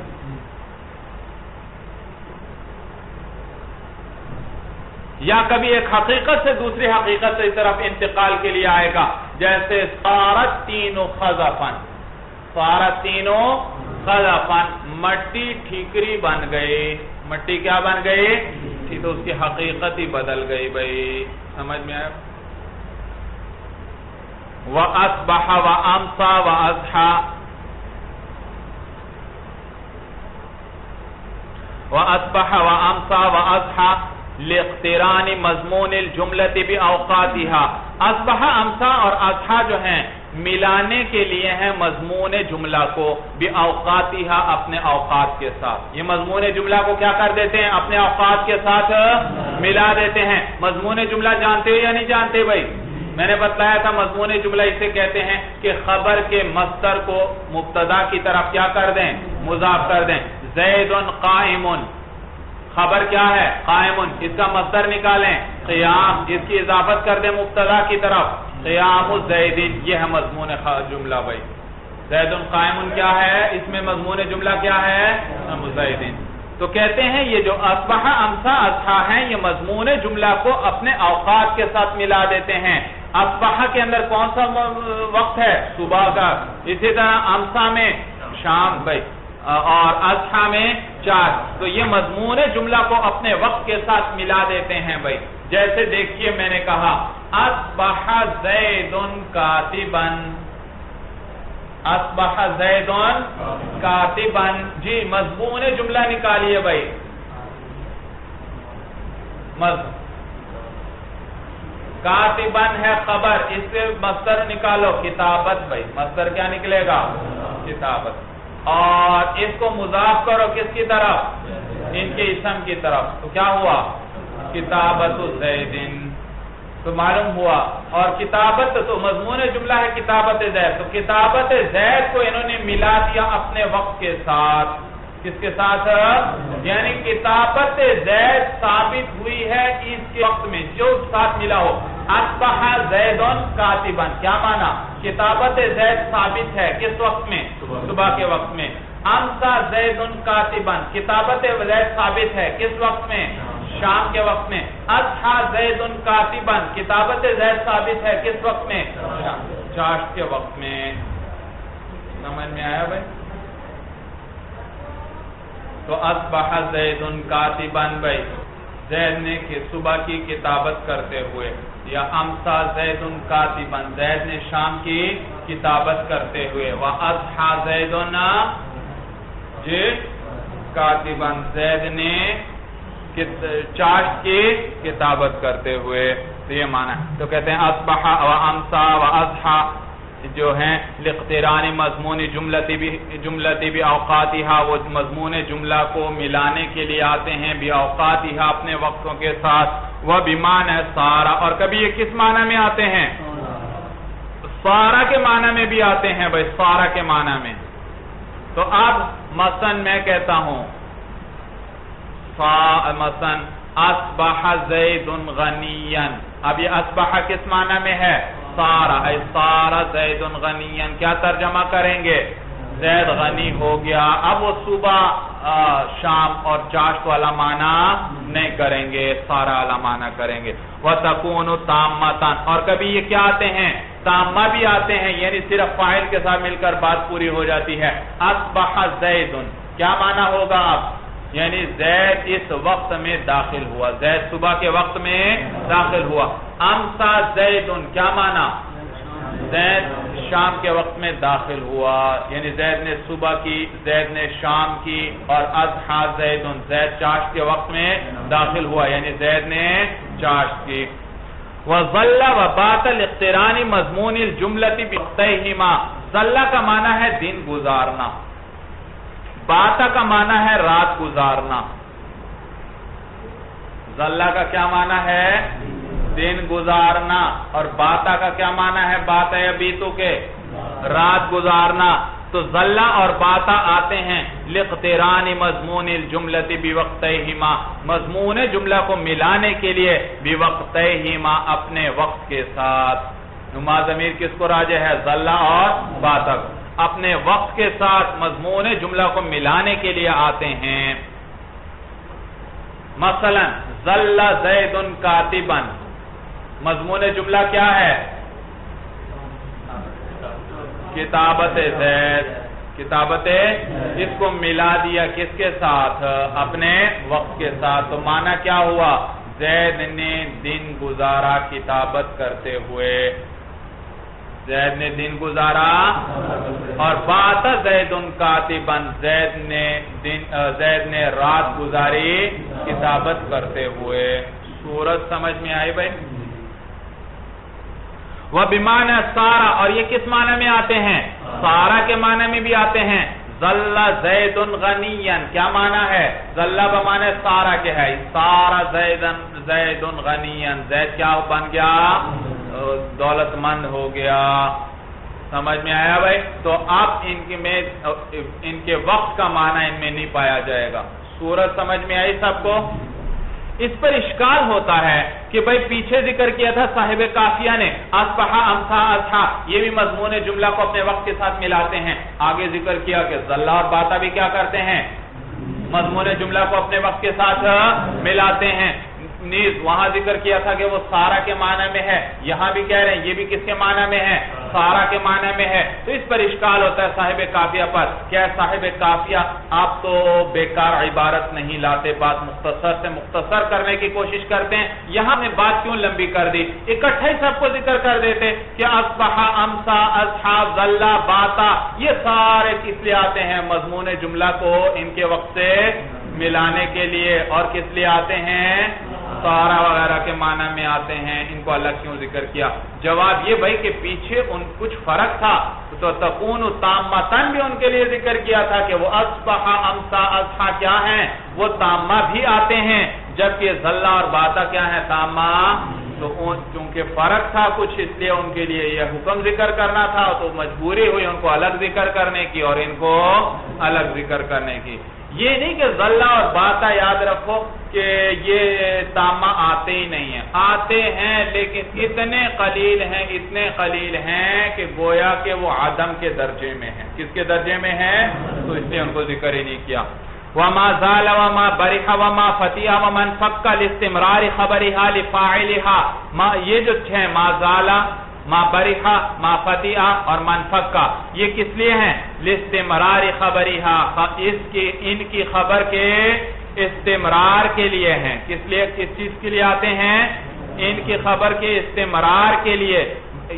Speaker 1: یا کبھی ایک حقیقت سے دوسری حقیقت کی طرف انتقال کے لیے آئے گا، جیسے صارت تینوں خزفن، صارت تینوں خزفن، مٹی ٹھیکری بن گئی، مٹی کیا بن گئی؟ تو اس کی حقیقت ہی بدل گئی بھئی۔ سمجھ میں آئے؟ وَأَصْبَحَ وَأَمْسَى وَأَضْحَى، وَأَصْبَحَ وَأَمْسَى وَأَضْحَى لاقتران مضمون الجملۃ باوقاتها، اصبح، امسا اور اضحیٰ جو ہیں ملانے کے لیے ہیں مضمون جملہ کو باوقاتها، اپنے اوقات کے ساتھ۔ یہ مضمون جملہ کو کیا کر دیتے ہیں؟ اپنے اوقات کے ساتھ ملا دیتے ہیں۔ مضمون جملہ جانتے ہو یا نہیں جانتے بھائی؟ میں نے بتلایا تھا مضمون جملہ اسے کہتے ہیں کہ خبر کے مصدر کو مبتدا کی طرف کیا کر دیں؟ مضاف کر دیں۔ زید قائم، خبر کیا ہے؟ قائم، اس کا مصدر نکالیں قیام، اس کی اضافت کر دیں مبتدا کی طرف، قیام زید، یہ ہے مضمون جملہ بھائی۔ زید قائم کیا ہے؟ اس میں مضمون جملہ کیا ہے؟ زید۔ تو کہتے ہیں یہ جو اصبح، امسا، اضحیٰ ہیں یہ مضمون جملہ کو اپنے اوقات کے ساتھ ملا دیتے ہیں۔ اصبح کے اندر کون سا وقت ہے؟ صبح کا، اسی طرح امسا میں شام بھائی، اور اضحیٰ میں چار، تو یہ مضمون جملہ کو اپنے وقت کے ساتھ ملا دیتے ہیں بھائی۔ جیسے دیکھیے میں نے کہا اصبح زید کاتبا، اصبح زید کاتبا، جی مضمون جملہ نکالیے بھائی، کاتبا ہے خبر، اس سے مصدر نکالو کتابت بھائی، مصدر کیا نکلے گا؟ کتابت، اور اس کو مضاف کرو کس کی طرف؟ ان کے اسم کی طرف، تو کیا ہوا؟ کتابت زید، تو معلوم ہوا۔ اور کتابت تو مضمون جملہ ہے کتابت زید، تو کتابت زید کو انہوں نے ملا دیا اپنے وقت کے ساتھ، کس کے ساتھ؟ یعنی کتابت زید ثابت ہوئی ہے اس کے وقت میں، جو ساتھ ملا ہو، اصبح زیدن کاتبن، کیا معنی؟ کتابت زید ثابت ہے کس وقت میں؟ صبح کے وقت میں. امسا زیدن کاتبن، کتابت زید ثابت ہے کس وقت میں؟ شام کے وقت میں. اضحى زیدن کاتبن، کتابت زید ثابت ہے کس وقت میں؟ چاشت کے وقت میں. سمجھ میں آیا بھائی؟ تو اصبح زیدن کاتبن بھائی زید نے صبح کی کتابت کرتے ہوئے، یا امسا زیدن کاتبن زید نے شام کی کتابت کرتے ہوئے، واضحى زیدن جی کاتبن زید نے چاشت کی کتابت کرتے ہوئے. تو یہ معنی ہے. تو کہتے ہیں اصبح و امسا و اضحى جو ہیں لاقتران مضمون جملتی بھی اوقاتها، وہ مضمون جملہ کو ملانے کے لیے آتے ہیں بھی اوقاتها اپنے وقتوں کے ساتھ. وہ بمعنی سارا، اور کبھی یہ کس معنی میں آتے ہیں؟ سارا کے معنی میں بھی آتے ہیں بھائی، سارا کے معنی میں. تو اب مثلا میں کہتا ہوں مثلا اصبح زید غنیا، اب یہ اصبح کس معنی میں ہے؟ سارا، اے سارا زید غنیا، کیا ترجمہ کریں گے؟ زید غنی ہو گیا. اب وہ صبح شام اور چاشت والا معنی نہیں کریں گے، سارا والا معنی کریں گے. وَتَكُونُ تَامَّةً، اور کبھی یہ کیا آتے ہیں؟ تامہ بھی آتے ہیں، یعنی صرف فاعل کے ساتھ مل کر بات پوری ہو جاتی ہے. اصبح زید، کیا معنی ہوگا اب؟ یعنی زید اس وقت میں داخل ہوا، زید صبح کے وقت میں داخل ہوا. امسا زید، کیا معنی؟ زید شام کے وقت میں داخل ہوا، یعنی زید نے صبح کی، زید نے شام کی. اور اضحى زید، زید چاشت کے وقت میں داخل ہوا، یعنی زید نے چاشت کی. وَظَلَّ وَبَاتَ لِاقْتِرَانِ مَضْمُونِ الْجُمْلَةِ بِوَقْتَيْهِمَا، ظَلَّ کا معنی ہے دن گزارنا، باتا کا معنی ہے رات گزارنا. ظلہ کا کیا معنی ہے؟ دن گزارنا. اور باتا کا کیا معنی ہے؟ باتا یا بیتو کے رات گزارنا. تو ظلہ اور باتا آتے ہیں لاقتران مضمون الجملۃ بوقتیہما، مضمون جملہ کو ملانے کے لیے بوقتیہما اپنے وقت کے ساتھ. نما ضمیر کس کو راجع ہے؟ ظلہ اور باتا کو. اپنے وقت کے ساتھ مضمون جملہ کو ملانے کے لیے آتے ہیں. مثلا ظل زید کاتبا، مضمون جملہ کیا ہے؟ کتابت زید. کتابت، اس کو ملا دیا کس کے ساتھ؟ اپنے وقت کے ساتھ. تو معنی کیا ہوا؟ زید نے دن گزارا کتابت کرتے ہوئے، زید نے دن گزارا. اور بات زید کاتبا، زید نے رات گزاری کتابت کرتے ہوئے. صورت سمجھ میں آئی بھائی؟ وہ بمعنی سارا، اور یہ کس معنی میں آتے ہیں؟ سارا کے معنی میں بھی آتے ہیں. ظل زید غنیا، کیا معنی ہے؟ ظل بمعنی سارا کے ہے، سارا زید غنیا، زید کیا بن گیا؟ دولت مند ہو گیا. سمجھ میں آیا بھائی؟ تو اب ان کے وقت کا معنی ان میں نہیں پایا جائے گا. صورت سمجھ میں آئی سب کو؟ اس پر اشکال ہوتا ہے کہ بھائی پیچھے ذکر کیا تھا صاحب کافیہ نے اصبح امسا اضحى، یہ بھی مضمون جملہ کو اپنے وقت کے ساتھ ملاتے ہیں. آگے ذکر کیا کہ ظل اور باتا بھی کیا کرتے ہیں؟ مضمون جملہ کو اپنے وقت کے ساتھ ملاتے ہیں. نیز وہاں ذکر کیا تھا کہ وہ سارا کے معنی میں ہے، یہاں بھی کہہ رہے ہیں یہ بھی کس کے معنی میں ہے؟ سارا کے معنی میں ہے. تو اس پر اشکال ہوتا ہے صاحب کافیہ پر. کیا صاحب کافیہ آپ تو بیکار عبارت نہیں لاتے، بات مختصر سے مختصر کرنے کی کوشش کرتے ہیں، یہاں نے بات کیوں لمبی کر دی؟ اکٹھے ہی سب کو ذکر کر دیتے کہ اصبح امسا اضحى ظل باتا، یہ سارے کس لیے آتے ہیں؟ مضمون جملہ کو ان کے وقت سے ملانے کے لیے. اور کس لیے آتے ہیں؟ سارا وغیرہ کے معنی میں آتے ہیں. ان کو الگ کیوں ذکر کیا؟ جواب یہ بھائی کہ پیچھے ان کچھ فرق تھا. تو تکون تامتن بھی ان کے لیے ذکر کیا تھا کہ وہ اصبح امسا اضحى کیا ہیں؟ وہ تامہ بھی آتے ہیں، جبکہ ظل اور باتا کیا ہیں؟ تامہ. تو چونکہ فرق تھا کچھ، اس لیے ان کے لیے یہ حکم ذکر کرنا تھا، تو مجبوری ہوئی ان کو الگ ذکر کرنے کی اور ان کو الگ ذکر کرنے کی. یہ نہیں کہ ظلہ اور باتا یاد رکھو کہ یہ تامہ آتے ہی نہیں ہیں، آتے ہیں لیکن اتنے قلیل ہیں کہ گویا کہ وہ عدم کے درجے میں ہیں۔ کس کے درجے میں ہیں؟ تو اس نے ان کو ذکر ہی نہیں کیا۔ وما زال وما برح وما فتح ومن فك لاستمرار خبرها لفاعلها، یہ جو چھ ما زال، ما برح، ما فتح اور من فك، یہ کس لیے ہیں؟ لاستمرار خبرها، ان کی خبر کے استمرار کے لیے ہیں۔ کس لیے؟ کس چیز کے لیے آتے ہیں؟ ان کی خبر کے استمرار کے لیے،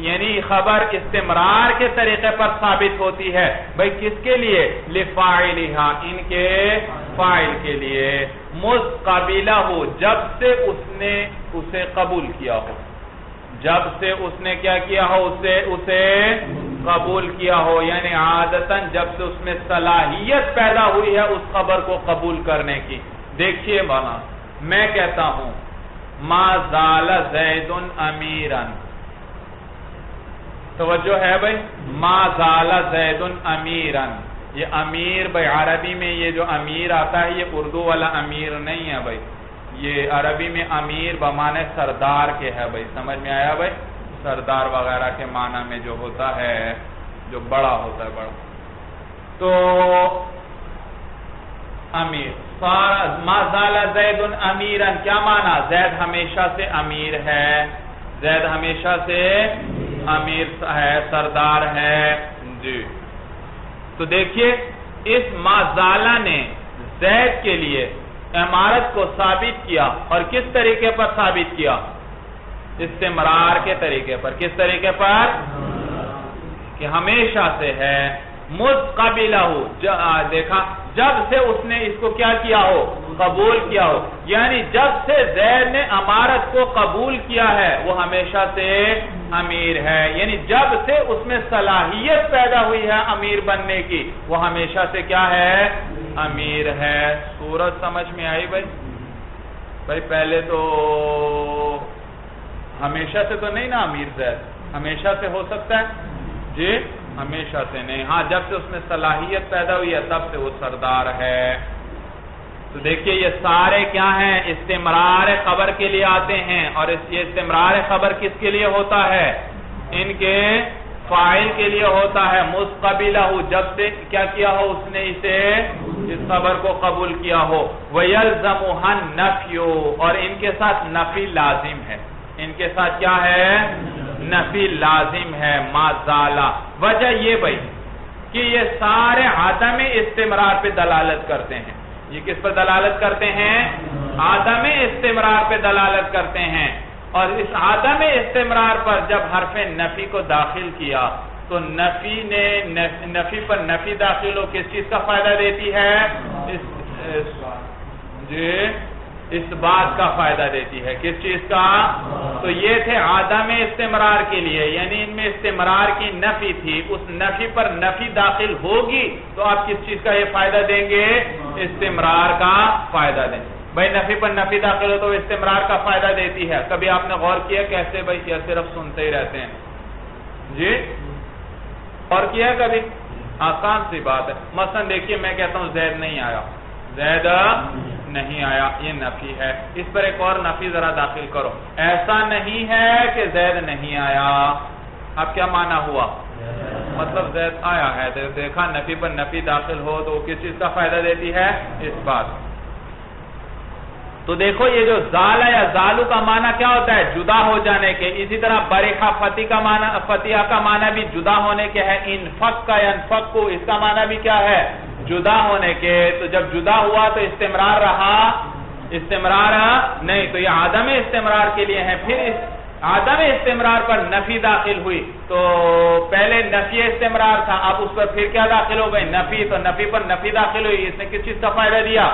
Speaker 1: یعنی خبر استمرار کے طریقے پر ثابت ہوتی ہے۔ بھئی کس کے لیے؟ لفاعلها، ان کے فاعل کے لیے، مذ ہو، جب سے اس نے اسے قبول کیا ہو، جب سے اس نے کیا کیا ہو؟ اسے قبول کیا ہو، یعنی عادتاً جب سے اس میں صلاحیت پیدا ہوئی ہے اس خبر کو قبول کرنے کی۔ دیکھیے بانا، میں کہتا ہوں ما زال زید امیرا، توجہ ہے بھائی، ما زال زید امیرا، یہ امیر بھائی عربی میں یہ جو امیر آتا ہے یہ اردو والا امیر نہیں ہے بھائی، یہ عربی میں امیر بمانے سردار کے ہے بھائی، سمجھ میں آیا بھائی؟ سردار وغیرہ کے معنی میں جو ہوتا ہے، جو بڑا ہوتا ہے، بڑا۔ تو امیر، ما زال زید امیرا، کیا معنی؟ زید ہمیشہ سے امیر ہے، زید ہمیشہ سے امیر ہے، سردار ہے جی۔ تو دیکھیے اس ما زالہ نے زید کے لیے امارت کو ثابت کیا، اور کس طریقے پر ثابت کیا؟ استمرار کے طریقے پر۔ کس طریقے پر؟ کہ ہمیشہ سے ہے، مذ قبلہ، دیکھا جب سے اس نے اس کو کیا کیا ہو؟ قبول کیا ہو، یعنی جب سے زید نے امارت کو قبول کیا ہے وہ ہمیشہ سے امیر ہے، یعنی جب سے اس میں صلاحیت پیدا ہوئی ہے امیر بننے کی وہ ہمیشہ سے کیا ہے؟ امیر ہے۔ صورت سمجھ میں آئی بھائی؟ بھائی پہلے تو ہمیشہ سے تو نہیں نا امیر زید، ہمیشہ سے ہو سکتا ہے جی؟ ہمیشہ سے نہیں، ہاں جب سے اس میں صلاحیت پیدا ہوئی ہے تب سے وہ سردار ہے۔ تو دیکھیے یہ سارے کیا ہیں؟ استمرار خبر کے لیے آتے ہیں، اور یہ استمرار خبر کس کے لیے ہوتا ہے؟ ان کے فاعل کے لیے ہوتا ہے، مستقبلہ، جب سے کیا کیا ہو اس نے اسے، اس خبر کو قبول کیا ہو۔ وَيَلْزَمُهَا النَّفْيُ، اور ان کے ساتھ نفی لازم ہے، ان کے ساتھ کیا ہے؟ نفی لازم ہے، ما زالہ۔ وجہ یہ بھائی کہ یہ سارے عدم استمرار پہ دلالت کرتے ہیں۔ یہ کس پر دلالت کرتے ہیں؟ عدم استمرار پہ دلالت کرتے ہیں، اور اس عدم استمرار پر جب حرف نفی کو داخل کیا تو نفی پر نفی داخل ہو کس چیز کا فائدہ دیتی ہے؟ اس بات کا فائدہ دیتی ہے، کس چیز کا؟ تو یہ تھے عدم استمرار کے لیے، یعنی ان میں استمرار کی نفی تھی، اس نفی پر نفی داخل ہوگی تو آپ کس چیز کا یہ فائدہ دیں گے؟ استمرار کا فائدہ دیں گے۔ بھائی نفی پر نفی داخل ہو تو استمرار کا فائدہ دیتی ہے، کبھی آپ نے غور کیا کیسے؟ بھائی کیا صرف سنتے ہی رہتے ہیں جی؟ اور کیا کبھی؟ آسان سی بات ہے، مثلا دیکھیے میں کہتا ہوں زید نہیں آیا، زید نہیں آیا، یہ نفی ہے، اس پر ایک اور نفی ذرا داخل کرو، ایسا نہیں ہے کہ زید نہیں آیا، اب کیا معنی ہوا؟ مطلب زید آیا ہے، دیکھا نفی پر نفی داخل ہو تو وہ کس چیز کا فائدہ دیتی ہے؟ اس بات۔ تو دیکھو یہ جو زالہ یا زالو کا معنی کیا ہوتا ہے؟ جدا ہو جانے کے، اسی طرح برحہ فتح کا معنی بھی جدا ہونے کے ہے، انفق کا انفق کو اس کا معنی بھی کیا ہے؟ جدا ہونے کے۔ تو جب جدا ہوا تو استمرار رہا؟ استمرار نہیں، تو یہ عدم استمرار کے لیے ہے۔ پھر اس عدم استمرار پر نفی داخل ہوئی تو پہلے نفی استمرار تھا، اب اس پر پھر کیا داخل ہو گئی؟ نفی، تو نفی پر نفی داخل ہوئی، اس نے کس چیز کا فائدہ دیا؟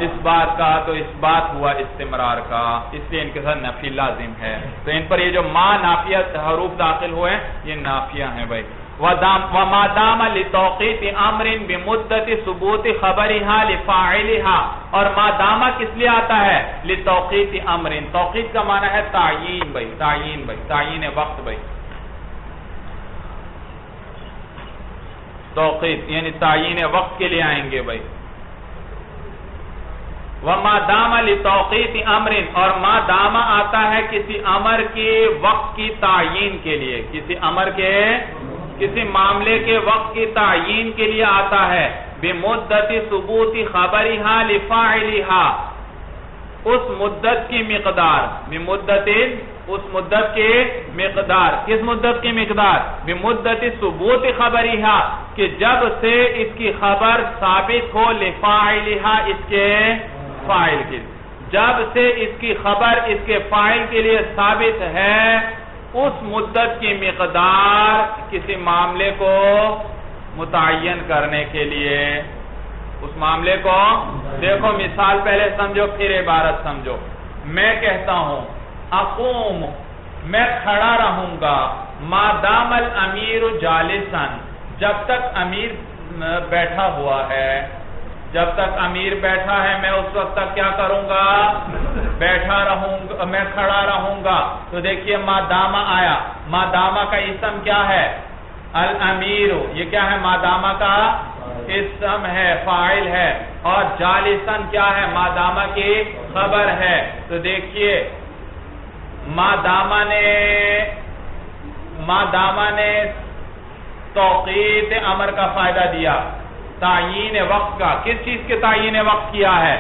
Speaker 1: اس بات کا، تو اس بات ہوا استمرار کا، اس لیے ان کے ساتھ نفی لازم ہے۔ تو ان پر یہ جو ما نافیہ حروف داخل ہوئے یہ نافیہ ہیں بھائی۔ وَمَا دَامَ لِتَوْقِيتِ أَمْرٍ بِمُدَّةِ ثُبُوتِ خَبَرِهَا لِفَاعِلِهَا، اور ما دامہ کس لیے آتا ہے؟ لِتَوْقِيتِ أَمْرٍ، توقیت کا معنی ہے تعیین بھائی، تعیین بھائی، تعیین وقت بھائی، توقیت یعنی تعیین وقت کے لیے آئیں گے بھائی۔ وما دام لتوقیت امر، اور ما دام آتا ہے کسی امر کے وقت کی تعیین کے لیے، کسی امر کے، کسی معاملے کے وقت کی تعیین کے لیے آتا ہے، بمدت ثبوت خبرها لفاعلها، اس مدت کی مقدار، بمدت، اس مدت کی مقدار، کس مدت کی مقدار؟ بمدت ثبوت خبرها، کہ جب سے اس کی خبر ثابت ہو، لفاعلها، اس کے فاعل کے لیے، جب سے اس کی خبر اس کے فاعل کے لیے ثابت ہے، اس مدت کی مقدار کسی معاملے کو متعین کرنے کے لیے، اس معاملے کو، دیکھو مثال پہلے سمجھو پھر عبارت سمجھو۔ میں کہتا ہوں اقوم، میں کھڑا رہوں گا، ما دام الامیر جالسا، جب تک امیر بیٹھا ہوا ہے، جب تک امیر بیٹھا ہے میں اس وقت تک کیا کروں گا؟ بیٹھا رہوں گا، میں کھڑا رہوں گا۔ تو دیکھیے ما دامہ آیا، ما دامہ کا اسم کیا ہے؟ الامیر، یہ کیا ہے؟ ما دامہ کا اسم ہے، فاعل ہے، اور جالسن کیا ہے؟ ما دامہ کی خبر ہے۔ تو دیکھیے ما دامہ نے توقیت امر کا فائدہ دیا، تعیین وقت کا۔ کس چیز کے تعیین وقت کیا ہے؟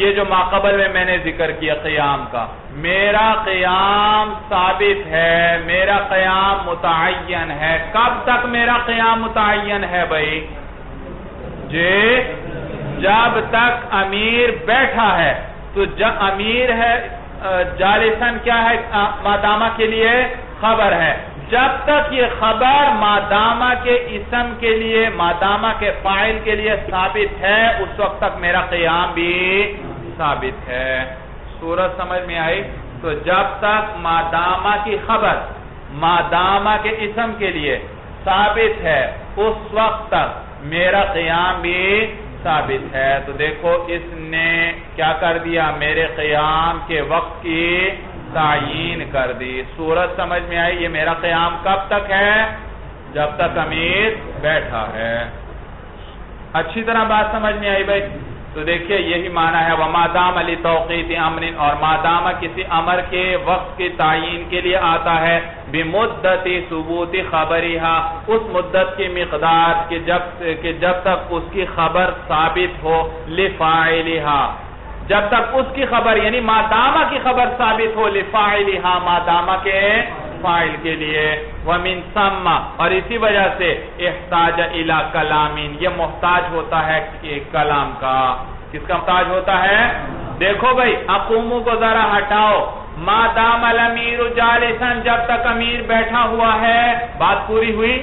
Speaker 1: یہ جو ماقبل میں نے ذکر کیا قیام کا، میرا قیام ثابت ہے، میرا قیام متعین ہے۔ کب تک میرا قیام متعین ہے بھائی؟ جی، جب تک امیر بیٹھا ہے۔ تو جب امیر ہے، جالسن کیا ہے؟ مادامہ کے لیے خبر ہے۔ جب تک یہ خبر مادامہ کے اسم کے لیے، مادامہ کے فاعل کے لیے ثابت ہے، اس وقت تک میرا قیام بھی ثابت ہے۔ صورت سمجھ میں آئی؟ تو جب تک مادامہ کی خبر مادامہ کے اسم کے لیے ثابت ہے، اس وقت تک میرا قیام بھی ثابت ہے۔ تو دیکھو اس نے کیا کر دیا؟ میرے قیام کے وقت کی تعیین کر دی۔ صورت سمجھ میں آئی؟ یہ میرا قیام کب تک ہے؟ جب تک امیر بیٹھا ہے۔ اچھی طرح بات سمجھ میں آئی بھائی؟ تو دیکھیے یہی معنی ہے وما دام لتوقیت امر، اور مادام کسی امر کے وقت کی تعیین کے لیے آتا ہے، بمدت ثبوت خبرها، اس مدت کی مقدار کہ جب تک اس کی خبر ثابت ہو، لفاعلها، جب تک اس کی خبر یعنی مادامہ کی خبر ثابت ہو، لفاعلها، مادامہ کے فاعل کے لیے، ومن ثم، اور اسی وجہ سے احتاج الى کلام، یہ محتاج ہوتا ہے کلام کا۔ کس کا محتاج ہوتا ہے؟ دیکھو بھائی اقومو کو ذرا ہٹاؤ، ما دام الامیر جالسا، جب تک امیر بیٹھا ہوا ہے، بات پوری ہوئی؟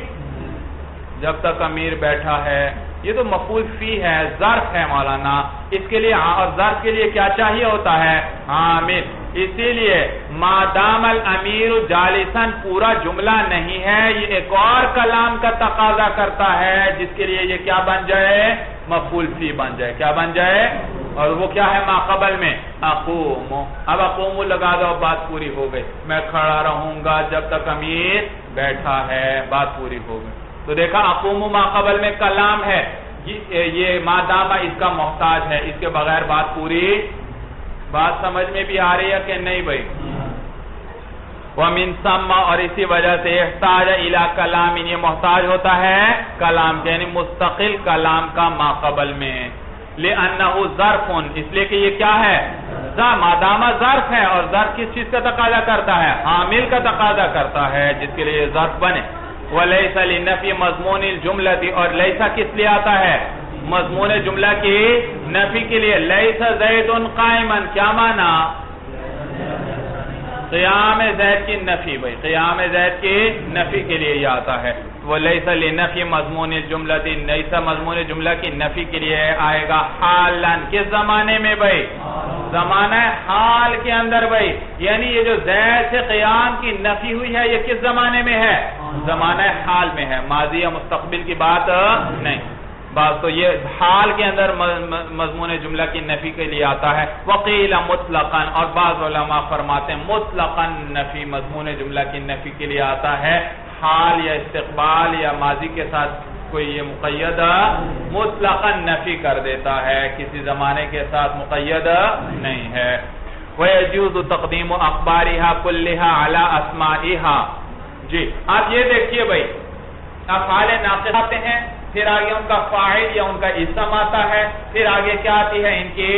Speaker 1: جب تک امیر بیٹھا ہے، یہ تو مفعول فی ہے، ظرف ہے مولانا، اس کے لیے اور ظرف کے لیے کیا چاہیے ہوتا ہے؟ عامل۔ اسی لیے ما دام الامیر جالسا پورا جملہ نہیں ہے، یہ ایک اور کلام کا تقاضا کرتا ہے، جس کے لیے یہ کیا بن جائے؟ مفعول فی بن جائے۔ کیا بن جائے؟ اور وہ کیا ہے؟ ما قبل میں اقوم۔ اب اقوم لگا دو، بات پوری ہو گئی۔ میں کھڑا رہوں گا جب تک امیر بیٹھا ہے، بات پوری ہو گئی۔ تو دیکھا اقوم ما قبل میں کلام ہے، یہ ما دامہ اس کا محتاج ہے، اس کے بغیر بات پوری۔ بات سمجھ میں بھی آ رہی ہے کہ نہیں بھائی؟ وَمِن ثَمَّ، اور اسی وجہ سے احتاج الى کلام، یہ محتاج ہوتا ہے کلام کے، یعنی مستقل کلام کا ما قبل میں، لِأَنَّهُ ظَرْفٌ، اس لیے کہ یہ کیا ہے؟ مادامہ ظرف ہے، اور ظرف کس چیز کا تقاضا کرتا ہے؟ عامل کا تقاضا کرتا ہے، جس کے لیے ظرف بنے۔ وَلَيْسَ لِنَفْيِ مَضْمُونِ الْجُمْلَةِ، اور لیسا کس لیے آتا ہے؟ مضمون جملہ کی نفی کے لیے۔ لیس زید قائما، کیا معنی؟ قیام زید کی نفی بھائی، قیام زید کی نفی کے لیے یہ آتا ہے۔ وہ لیس لنفی مضمون الجملہ، لیس مضمون جملہ کی نفی کے لیے آئے گا حالن، کس زمانے میں بھائی؟ زمانہ حال کے اندر بھائی، یعنی یہ جو زید سے قیام کی نفی ہوئی ہے یہ کس زمانے میں ہے؟ زمانہ حال میں ہے، ماضی یا مستقبل کی بات نہیں۔ بات تو یہ حال کے اندر مضمون جملہ کی نفی کے لیے آتا ہے۔ وقیل مطلقاً، اور بعض علماء فرماتے ہیں مطلقاً نفی مضمون جملہ کی نفی کے لیے آتا ہے، حال یا استقبال یا ماضی کے ساتھ کو یہ مقید مطلقاً نفی کر دیتا ہے، کسی زمانے کے ساتھ مقید نہیں ہے۔ وَيَجُوزُ تَقْدِيمُ أَخْبَارِهَا كُلِّهَا عَلَى أَسْمَائِهَا۔ جی آپ یہ دیکھیے بھائی، افعال ناقص آتے ہیں، پھر آگے ان کا فاعل یا ان کا اسم آتا ہے، پھر آگے کیا آتی ہے؟ ان کی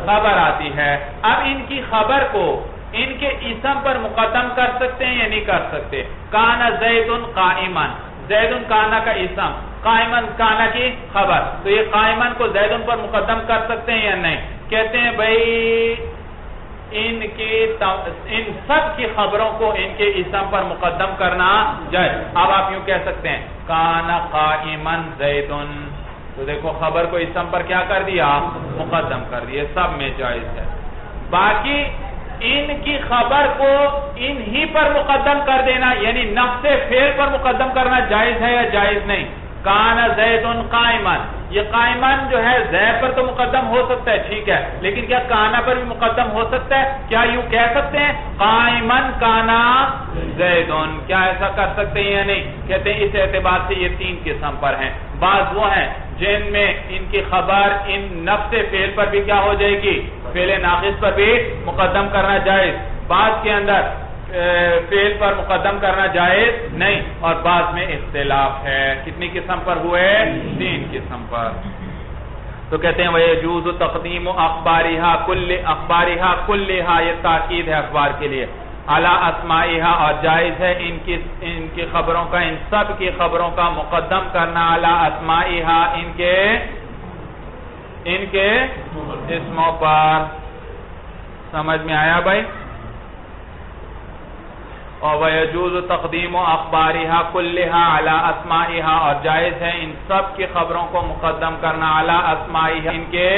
Speaker 1: خبر آتی ہے۔ اب ان کی خبر کو ان کے اسم پر مقدم کر سکتے ہیں یا نہیں کر سکتے؟ کانا زید قائما، زید کانا کا اسم، قائما کانا کی خبر، تو یہ قائما کو زید پر مقدم کر سکتے ہیں یا نہیں؟ کہتے ہیں بھائی ان سب کی خبروں کو ان کے اسم پر مقدم کرنا جائز۔ اب آپ یوں کہہ سکتے ہیں کانا قائما زید، تو دیکھو خبر کو اسم پر کیا کر دیا؟ مقدم کر دیا، سب میں جائز ہے۔ باقی ان کی خبر کو ان ہی پر مقدم کر دینا، یعنی نفس فعل پر مقدم کرنا جائز ہے یا جائز نہیں؟ کانا زید قائما، یہ قائما جو ہے زید پر تو مقدم ہو سکتا ہے، ٹھیک ہے، لیکن کیا کانا پر بھی مقدم ہو سکتا ہے؟ کیا یوں کہہ سکتے ہیں قائما کانا زید؟ کیا ایسا کر سکتے ہیں یا نہیں؟ کہتے ہیں اس اعتبار سے یہ تین قسم پر ہیں۔ بعض وہ ہیں جن میں ان کی خبر ان نفس فعل پر بھی کیا ہو جائے گی؟ فعل ناقص پر بھی مقدم کرنا جائز، بعض کے اندر فعل پر مقدم کرنا جائز نہیں، اور بعض میں اختلاف ہے۔ کتنی قسم پر ہوئے؟ تین قسم پر۔ تو کہتے ہیں وَيَجُوزُ تَقْدِيمُ أَخْبَارِهَا كُلِّهَا، یہ تاکید ہے اخبار کے لیے، عَلَى أَسْمَائِهَا، اور جائز ہے ان کی خبروں کا، ان سب کی خبروں کا مقدم کرنا عَلَى أَسْمَائِهَا، ان کے اسموں پر۔ سمجھ میں آیا بھائی؟ اور وَيَجُوزُ تَقْدِيمُ أَخْبَارِهَا كُلِّهَا عَلَى أَسْمَائِهَا، اور جائز ہے ان سب کی خبروں کو مقدم کرنا عَلَى أَسْمَائِهَا، ان کے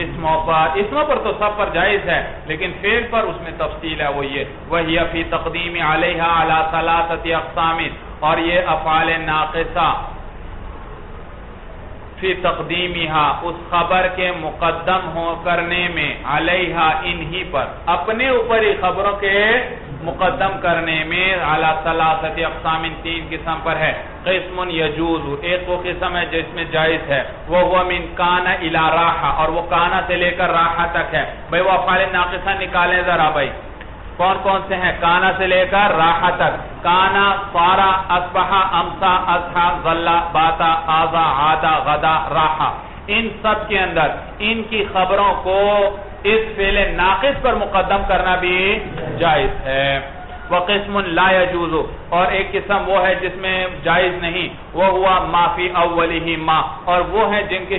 Speaker 1: اسموں پر۔ اسموں پر تو سب پر جائز ہے، لیکن فعل پر اس میں تفصیل ہے، وہ یہ وَهِيَ فِي تَقْدِيمِ عَلَيْهَا عَلَى ثَلَاثَةِ أَقْسَامٍ، اور یہ افعال ناقصہ فی تقدیمہا، اس خبر کے مقدم ہو کرنے میں، علیہا انہی پر، اپنے اوپر ہی خبروں کے مقدم کرنے میں، علی ثلاثۃ اقسام، تین قسم پر ہے۔ قسم یجوز، ایک وہ قسم ہے جس میں جائز ہے، وہ من کانا الی راحہ، اور وہ کانا سے لے کر راحہ تک ہے۔ بھئی وہ افعال ناقصہ نکالیں ذرا بھائی، کون کون سے ہیں؟ کانا سے لے کر راحہ تک، کانا، صارا، اصبحا، امسا، اضحا، ظلا، باتا، آزا، عادا، غدا، راحہ، ان سب کے اندر ان کی خبروں کو اس فعل ناقص پر مقدم کرنا بھی جائز ہے۔ وقسم لا يجوز، اور ایک قسم وہ ہے جس میں جائز نہیں، وہ ہوا ما فی اولہ ما، اور وہ ہیں جن کے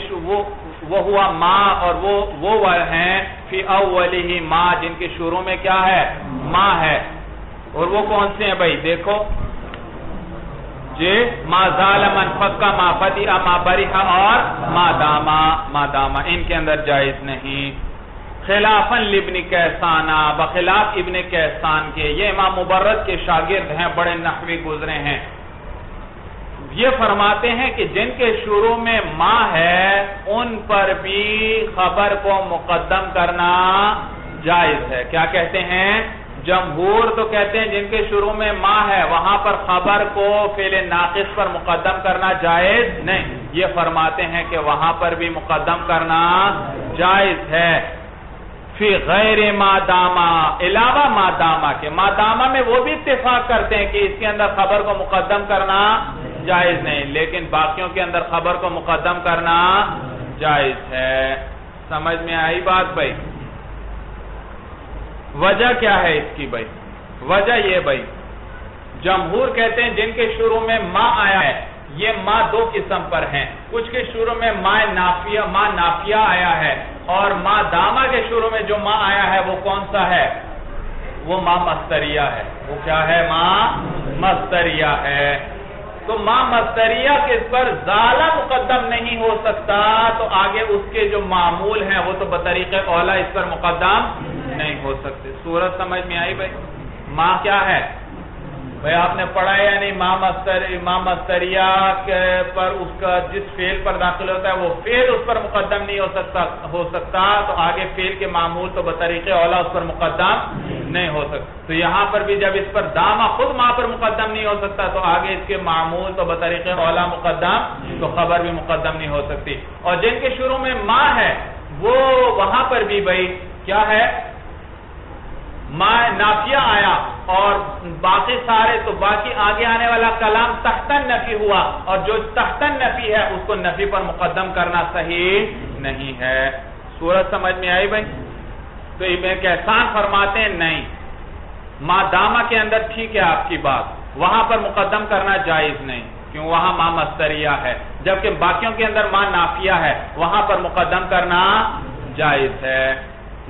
Speaker 1: وہ ہوا ما، اور وہ ہیں فی اولہ ما، جن کے شروع میں کیا ہے؟ ما ہے۔ اور وہ کون سے ہیں بھائی؟ دیکھو جی، ما زال، من فکا، ما فتح، ما برح، اور ما داما، ان کے اندر جائز نہیں۔ خلافاً لابن کیسانہ، بخلاف ابن کیسان کے، یہ امام مبرد کے شاگرد ہیں، بڑے نحوی گزرے ہیں، یہ فرماتے ہیں کہ جن کے شروع میں ما ہے ان پر بھی خبر کو مقدم کرنا جائز ہے۔ کیا کہتے ہیں؟ جمہور تو کہتے ہیں جن کے شروع میں ما ہے وہاں پر خبر کو فعل ناقص پر مقدم کرنا جائز نہیں، یہ فرماتے ہیں کہ وہاں پر بھی مقدم کرنا جائز ہے۔ فی غیر ما داما، علاوہ ما داما کے، ما داما میں وہ بھی اتفاق کرتے ہیں کہ اس کے اندر خبر کو مقدم کرنا جائز نہیں، لیکن باقیوں کے اندر خبر کو مقدم کرنا جائز ہے۔ سمجھ میں آئی بات بھائی؟ وجہ کیا ہے اس کی بھائی؟ وجہ یہ بھائی، جمہور کہتے ہیں جن کے شروع میں ما آیا ہے، یہ ما دو قسم پر ہیں، کچھ کے شروع میں ما نافیہ آیا ہے، اور ما داما کے شروع میں جو ما آیا ہے وہ کون سا ہے؟ وہ ما مصدریہ ہے۔ وہ کیا ہے؟ ما مصدریہ ہے۔ تو ما مصدریہ کے اس پر زالہ مقدم نہیں ہو سکتا، تو آگے اس کے جو معمول ہیں وہ تو بطریق اولا اس پر مقدم نہیں ہو سکتے۔ صورت سمجھ میں آئی بھائی؟ ما کیا ہے بھائی؟ آپ نے پڑھا ہے یا نہیں؟ ما مصدریہ پر اس کا جس فعل پر داخل ہوتا ہے وہ فعل اس پر مقدم نہیں ہو سکتا، تو آگے فعل کے معمول تو بطریق اولا اس پر مقدم نہیں ہو سکتا۔ تو یہاں پر بھی جب اس پر داما خود ما پر مقدم نہیں ہو سکتا، تو آگے اس کے معمول تو بطریق اولا مقدم تو خبر بھی مقدم نہیں ہو سکتی. اور جن کے شروع میں ما ہے وہ وہاں پر بھی بھائی کیا ہے ما نافیہ آیا اور باقی سارے تو باقی آگے آنے والا کلام تحتن نفی ہوا اور جو تحتن نفی ہے اس کو نفی پر مقدم کرنا صحیح نہیں ہے. صورت سمجھ میں آئی بھائی؟ تو ابن احسان فرماتے ہیں نہیں، ما دامہ کے اندر ٹھیک ہے آپ کی بات، وہاں پر مقدم کرنا جائز نہیں کیوں وہاں ما مصدریہ ہے، جبکہ باقیوں کے اندر ما نافیہ ہے وہاں پر مقدم کرنا جائز ہے.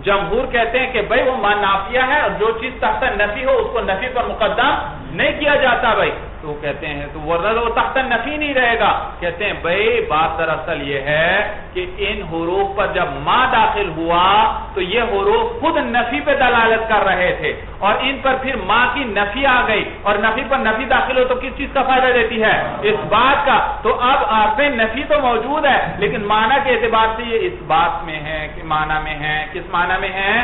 Speaker 1: جمہور کہتے ہیں کہ بھائی وہ ما نافیہ ہے اور جو چیز تحت نفی ہو اس کو نفی پر مقدم نہیں کیا جاتا بھائی. تو وہ کہتے ہیں تو وہ تحت نفی نہیں رہے گا. کہتے ہیں بھائی بات دراصل یہ ہے کہ ان حروف پر جب ما داخل ہوا تو یہ حروف خود نفی پہ دلالت کر رہے تھے اور ان پر پھر ما کی نفی آ گئی اور نفی پر نفی داخل ہو تو کس چیز کا فائدہ دیتی ہے؟ اس بات کا. تو اب آپ میں نفی تو موجود ہے لیکن معنی کے اعتبار سے یہ اس بات میں ہے کہ معنی میں ہے. کس معنی میں ہے؟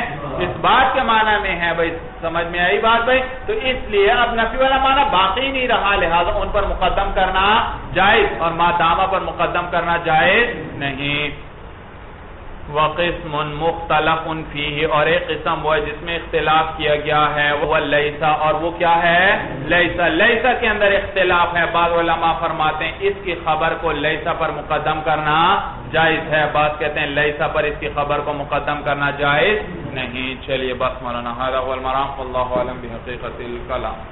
Speaker 1: اس بات کے معنی میں ہے. بھائی سمجھ میں آئی بات بھائی؟ تو اس لیے اب نفی والا معنی باقی نہیں رہا لہذا ان پر مقدم کرنا جائز اور ما دامہ پر مقدم کرنا جائز نہیں. وَقِسْمٌ مُخْتَلَفٌ فِيهِ اور ایک قسم وہ ہے جس میں اختلاف کیا گیا ہے وہ لیسا اور وہ کیا ہے؟ لیسا. لیسا کے اندر اختلاف ہے. بعض علماء فرماتے ہیں اس کی خبر کو لیسا پر مقدم کرنا جائز ہے، بعض کہتے ہیں لیسا پر اس کی خبر کو مقدم کرنا جائز نہیں. چلیے بس مولانا هذا هو المرام والله اعلم بحقیقت الکلام.